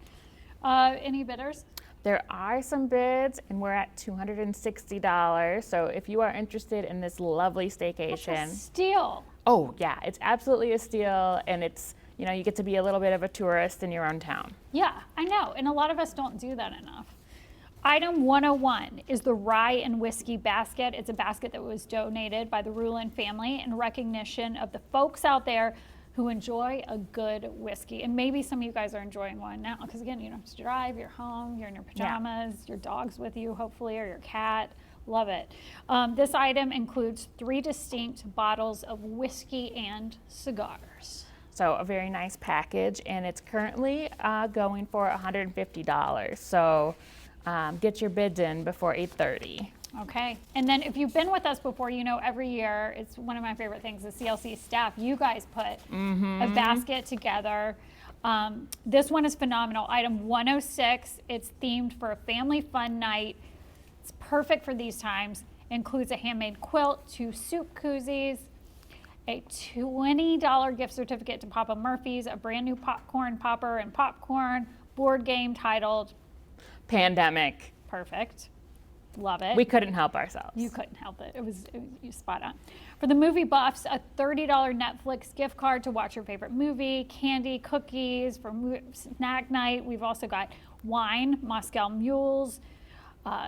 Any bidders? There are some bids, and we're at $260. So if you are interested in this lovely staycation. That's a steal. Oh, yeah, it's absolutely a steal, and it's, you know, you get to be a little bit of a tourist in your own town. Yeah, I know, and a lot of us don't do that enough. Item 101 is the Rye and Whiskey Basket. It's a basket that was donated by the Rulin family in recognition of the folks out there who enjoy a good whiskey. And maybe some of you guys are enjoying one now, because again, you don't have to drive, you're home, you're in your pajamas, your dog's with you, hopefully, or your cat. Love it. This item includes 3 distinct bottles of whiskey and cigars. So a very nice package, and it's currently going for $150. So get your bids in before 8:30. Okay, and then if you've been with us before, you know every year, it's one of my favorite things, the CLC staff, you guys put a basket together. This one is phenomenal. Item 106, it's themed for a family fun night. It's perfect for these times. Includes a handmade quilt, 2 soup koozies, a $20 gift certificate to Papa Murphy's, a brand new popcorn popper and popcorn, board game titled Pandemic. Perfect. Love it. We couldn't help ourselves. You couldn't help it. It was spot on. For the movie buffs, a $30 Netflix gift card to watch your favorite movie, candy, cookies for snack night. We've also got wine, Moscow Mules,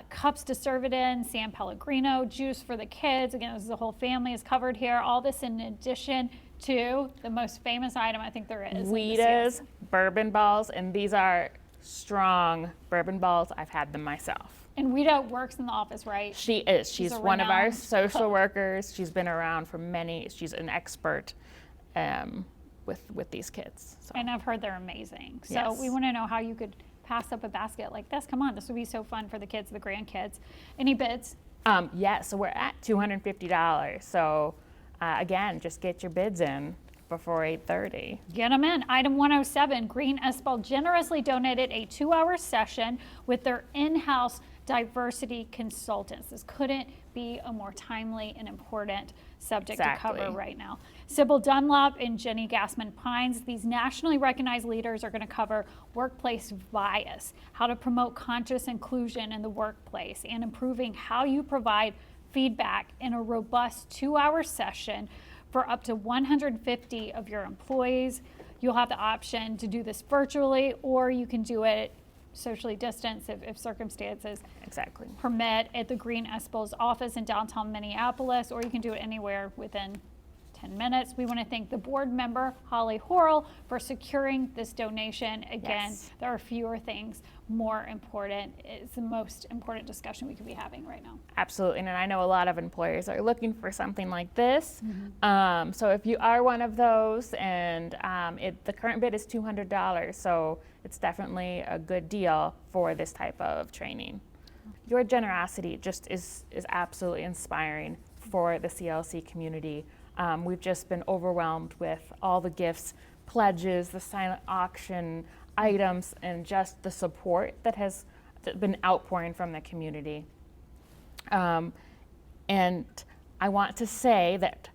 cups to serve it in, San Pellegrino, juice for the kids. Again, this is the whole family is covered here. All this in addition to the most famous item I think there is. Wheaties bourbon balls, and these are strong bourbon balls. I've had them myself. And Rita works in the office, right? She is. She's one of our social workers. She's been around for she's an expert with these kids. So. And I've heard they're amazing. So we want to know how you could pass up a basket like this. Come on, this would be so fun for the kids, the grandkids. Any bids? Yeah, so we're at $250. So again, just get your bids in. before 8:30. Get them in. Item 107, Green Espal generously donated a 2-hour session with their in-house diversity consultants. This couldn't be a more timely and important subject to cover right now. Sybil Dunlop and Jenny Gassman Pines, these nationally recognized leaders are going to cover workplace bias, how to promote conscious inclusion in the workplace, and improving how you provide feedback in a robust 2-hour session for up to 150 of your employees. You'll have the option to do this virtually, or you can do it socially distanced if circumstances permit at the Green Espal's office in downtown Minneapolis, or you can do it anywhere within 10 minutes. We want to thank the board member, Holly Horrell, for securing this donation. Again, there are fewer things more important. It's the most important discussion we could be having right now. Absolutely, and I know a lot of employers are looking for something like this. So if you are one of those, and the current bid is $200, so it's definitely a good deal for this type of training. Your generosity just is absolutely inspiring for the CLC community. We've just been overwhelmed with all the gifts, pledges, the silent auction items, and just the support that has been outpouring from the community. And I want to say that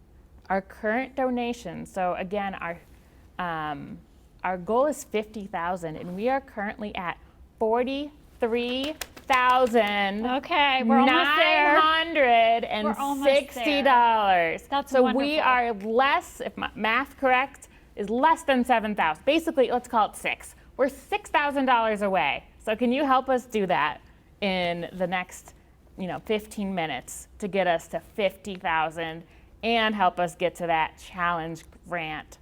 our current donation, so again, our goal is $50,000, and we are currently at $43,000. Okay, we're almost there. $960. That's so wonderful. we are less, if my math correct, is less than $7,000. Basically, let's call it $6,000. We're $6,000 away. So can you help us do that in the next, 15 minutes to get us to $50,000 and help us get to that challenge grant?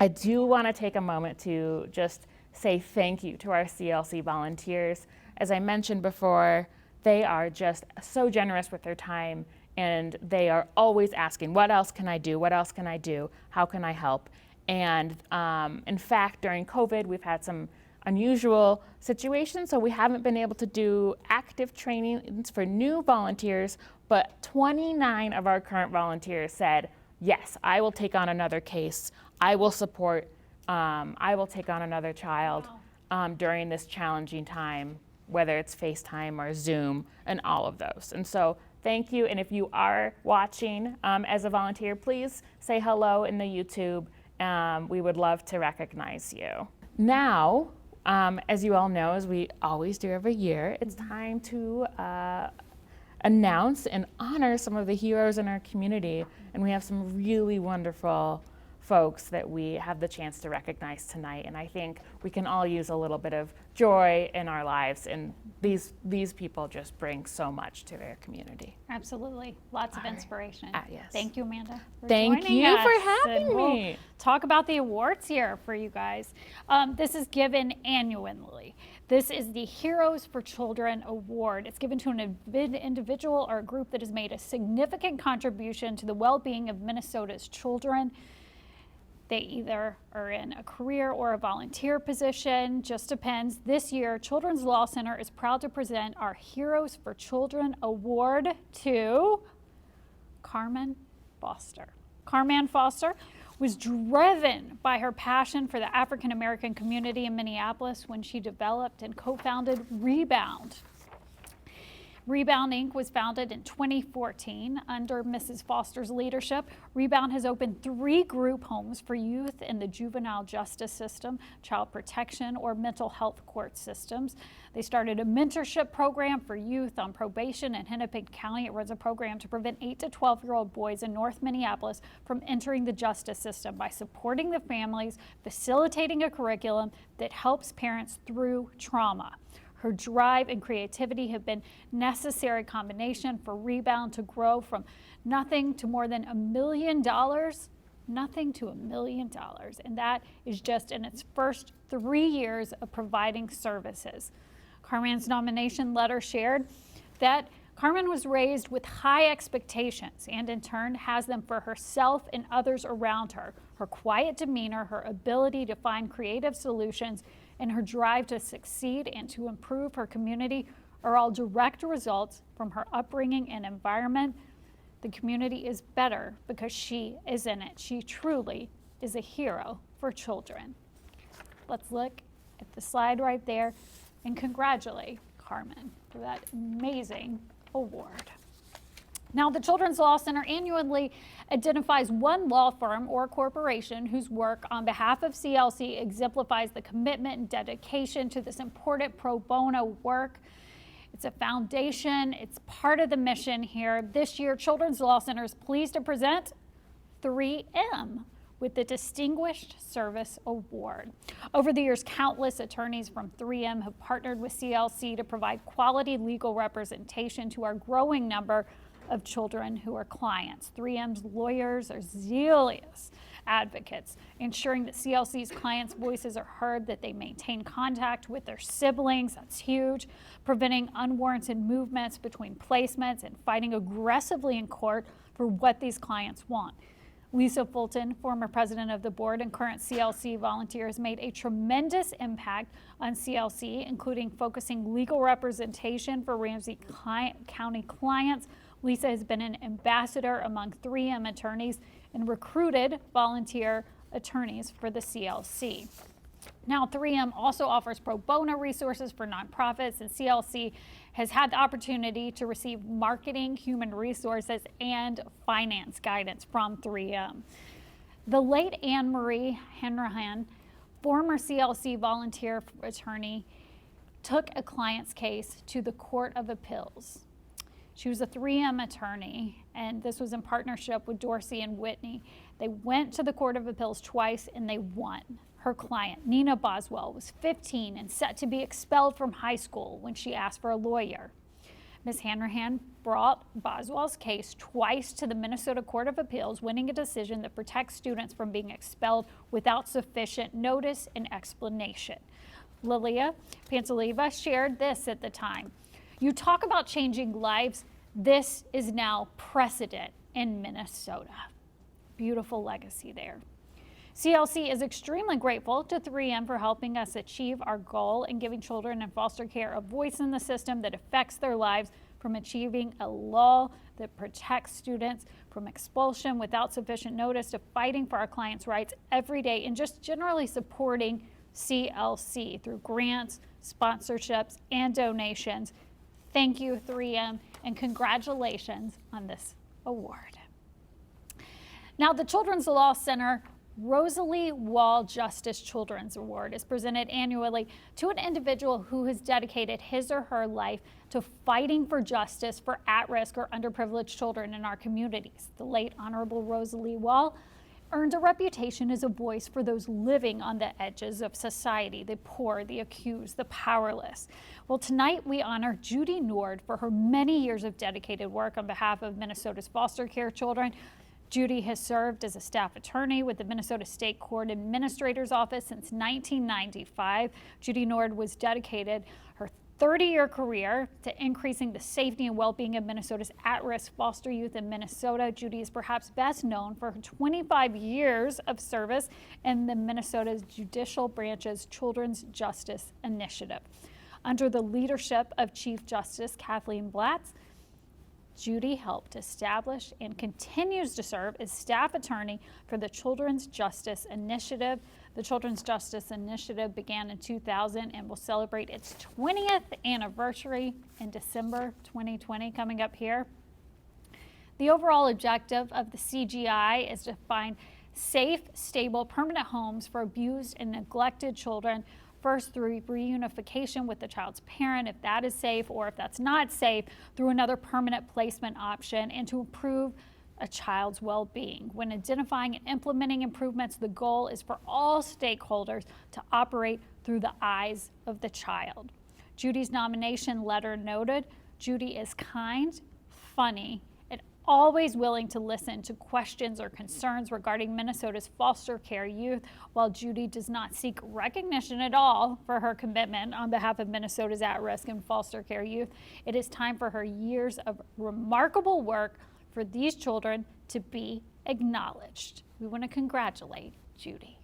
I do want to take a moment to just say thank you to our CLC volunteers. As I mentioned before, they are just so generous with their time, and they are always asking, what else can I do? What else can I do? How can I help? And in fact, during COVID, we've had some unusual situations, so we haven't been able to do active trainings for new volunteers, but 29 of our current volunteers said, yes, I will take on another case. I will support, I will take on another child during this challenging time, whether it's FaceTime or Zoom and all of those. And so thank you. And if you are watching as a volunteer, please say hello in the YouTube. We would love to recognize you. Now, as you all know, as we always do every year, it's time to announce and honor some of the heroes in our community. And we have some really wonderful folks that we have the chance to recognize tonight. And I think we can all use a little bit of joy in our lives, and these people just bring so much to their community. Absolutely. Lots of inspiration. Yes. Thank you, Amanda, for Thank joining you us. for having And we'll me. talk about the awards here for you guys. This is given annually. This is the Heroes for Children Award. It's given to an individual or a group that has made a significant contribution to the well-being of Minnesota's children. They either are in a career or a volunteer position, just depends. This year, Children's Law Center is proud to present our Heroes for Children Award to Carmen Foster. Carmen Foster was driven by her passion for the African American community in Minneapolis when she developed and co-founded Rebound. Rebound Inc. was founded in 2014 under Mrs. Foster's leadership. Rebound has opened 3 group homes for youth in the juvenile justice system, child protection, or mental health court systems. They started a mentorship program for youth on probation in Hennepin County. It runs a program to prevent 8 to 12-year-old boys in North Minneapolis from entering the justice system by supporting the families, facilitating a curriculum that helps parents through trauma. Her drive and creativity have been necessary combination for Rebound to grow from nothing to more than $1 million, nothing to $1 million. And that is just in its first 3 years of providing services. Carmen's nomination letter shared that Carmen was raised with high expectations and in turn has them for herself and others around her. Her quiet demeanor, her ability to find creative solutions, and her drive to succeed and to improve her community are all direct results from her upbringing and environment. The community is better because she is in it. She truly is a hero for children. Let's look at the slide right there and congratulate Carmen for that amazing award. Now, the Children's Law Center annually identifies one law firm or corporation whose work on behalf of CLC exemplifies the commitment and dedication to this important pro bono work. It's a foundation. It's part of the mission here. This year, Children's Law Center is pleased to present 3M with the Distinguished Service Award. Over the years, countless attorneys from 3M have partnered with CLC to provide quality legal representation to our growing number of children who are clients. 3M's lawyers are zealous advocates, ensuring that CLC's clients' voices are heard, that they maintain contact with their siblings, that's huge, preventing unwarranted movements between placements, and fighting aggressively in court for what these clients want. Lisa Fulton, former president of the board and current CLC volunteer, has made a tremendous impact on CLC, including focusing legal representation for Ramsey County clients. Lisa has been an ambassador among 3M attorneys and recruited volunteer attorneys for the CLC. Now, 3M also offers pro bono resources for nonprofits, and CLC has had the opportunity to receive marketing, human resources, and finance guidance from 3M. The late Anne Marie Henrahan, former CLC volunteer attorney, took a client's case to the Court of Appeals. She was a 3M attorney, and this was in partnership with Dorsey and Whitney. They went to the Court of Appeals twice, and they won. Her client, Nina Boswell, was 15 and set to be expelled from high school when she asked for a lawyer. Ms. Hanrahan brought Boswell's case twice to the Minnesota Court of Appeals, winning a decision that protects students from being expelled without sufficient notice and explanation. Lilia Pantelieva shared this at the time. You talk about changing lives. This is now precedent in Minnesota. Beautiful legacy there. CLC is extremely grateful to 3M for helping us achieve our goal in giving children in foster care a voice in the system that affects their lives, from achieving a law that protects students from expulsion without sufficient notice, to fighting for our clients' rights every day, and just generally supporting CLC through grants, sponsorships, and donations. Thank you, 3M, and congratulations on this award. Now, the Children's Law Center Rosalie Wall Justice Children's Award is presented annually to an individual who has dedicated his or her life to fighting for justice for at-risk or underprivileged children in our communities. The late Honorable Rosalie Wall earned a reputation as a voice for those living on the edges of society, the poor, the accused, the powerless. Well, tonight we honor Judy Nord for her many years of dedicated work on behalf of Minnesota's foster care children. Judy has served as a staff attorney with the Minnesota State Court Administrator's Office since 1995. Judy Nord was dedicated her 30-year career to increasing the safety and well-being of Minnesota's at-risk foster youth in Minnesota. Judy is perhaps best known for her 25 years of service in the Minnesota's judicial branch's Children's Justice Initiative. Under the leadership of Chief Justice Kathleen Blatz, Judy helped establish and continues to serve as staff attorney for the Children's Justice Initiative. The Children's Justice Initiative began in 2000 and will celebrate its 20th anniversary in December 2020, coming up here. The overall objective of the CGI is to find safe, stable, permanent homes for abused and neglected children, first through reunification with the child's parent, if that is safe, or if that's not safe, through another permanent placement option, and to improve a child's well-being. When identifying and implementing improvements, the goal is for all stakeholders to operate through the eyes of the child. Judy's nomination letter noted, Judy is kind, funny, and always willing to listen to questions or concerns regarding Minnesota's foster care youth. While Judy does not seek recognition at all for her commitment on behalf of Minnesota's at-risk and foster care youth, it is time for her years of remarkable work for these children to be acknowledged. We want to congratulate Judy.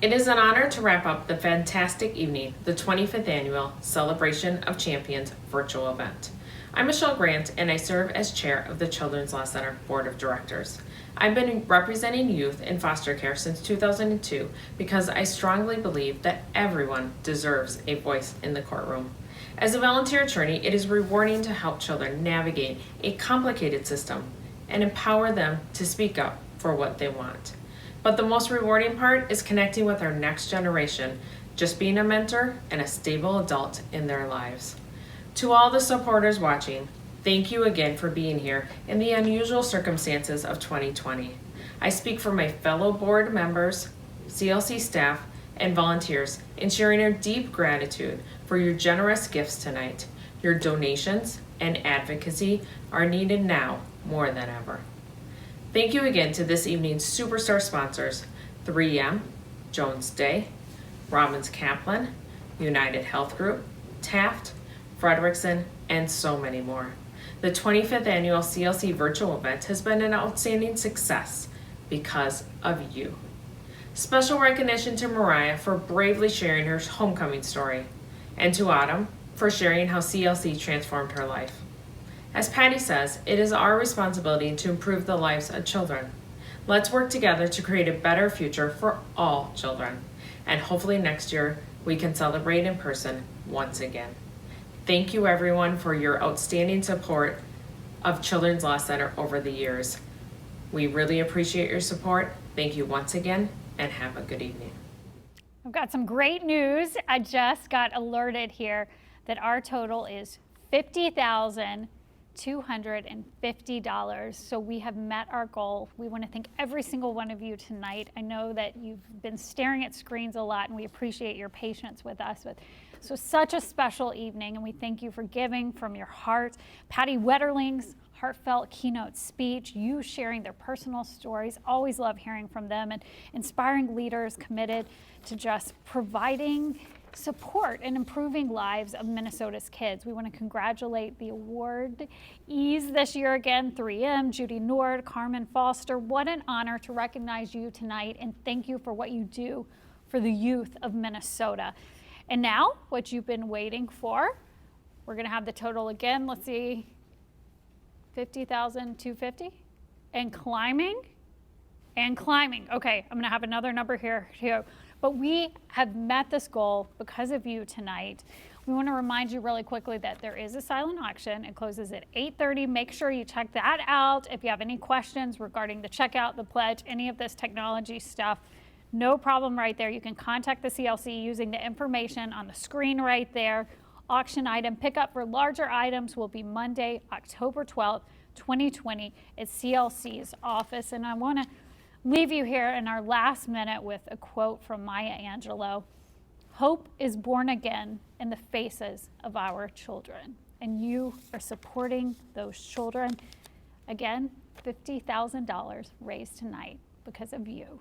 It is an honor to wrap up the fantastic evening, the 25th Annual Celebration of Champions virtual event. I'm Michelle Grant, and I serve as chair of the Children's Law Center Board of Directors. I've been representing youth in foster care since 2002 because I strongly believe that everyone deserves a voice in the courtroom. As a volunteer attorney, it is rewarding to help children navigate a complicated system and empower them to speak up for what they want. But the most rewarding part is connecting with our next generation, just being a mentor and a stable adult in their lives. To all the supporters watching, thank you again for being here in the unusual circumstances of 2020. I speak for my fellow board members, CLC staff, and volunteers in sharing our deep gratitude for your generous gifts tonight. Your donations and advocacy are needed now more than ever. Thank you again to this evening's superstar sponsors, 3M, Jones Day, Robbins Kaplan, United Health Group, Taft, Frederickson, and so many more. The 25th annual CLC virtual event has been an outstanding success because of you. Special recognition to Mariah for bravely sharing her homecoming story, and to Autumn for sharing how CLC transformed her life. As Patty says, it is our responsibility to improve the lives of children. Let's work together to create a better future for all children. And hopefully next year we can celebrate in person once again. Thank you everyone for your outstanding support of Children's Law Center over the years. We really appreciate your support. Thank you once again and have a good evening. I've got some great news. I just got alerted here that our total is $50,250. So we have met our goal. We want to thank every single one of you tonight. I know that you've been staring at screens a lot and we appreciate your patience with us. So such a special evening and we thank you for giving from your heart. Patty Wetterling's heartfelt keynote speech, you sharing their personal stories. Always love hearing from them, and inspiring leaders committed to just providing support and improving lives of Minnesota's kids. We want to congratulate the awardees this year again, 3M, Judy Nord, Carmen Foster. What an honor to recognize you tonight and thank you for what you do for the youth of Minnesota. And now, what you've been waiting for, we're going to have the total again. Let's see, 50,250 and climbing and climbing. Okay, I'm going to have another number here too. But we have met this goal because of you tonight. We want to remind you really quickly that there is a silent auction. It closes at 8:30. Make sure you check that out. If you have any questions regarding the checkout, the pledge, any of this technology stuff, no problem right there. You can contact the CLC using the information on the screen right there. Auction item pickup for larger items will be Monday, October 12th, 2020 at CLC's office. And I want to leave you here in our last minute with a quote from Maya Angelou. Hope is born again in the faces of our children. And you are supporting those children. Again, $50,000 raised tonight because of you,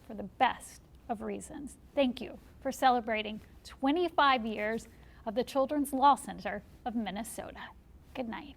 for the best of reasons. Thank you for celebrating 25 years of the Children's Law Center of Minnesota. Good night.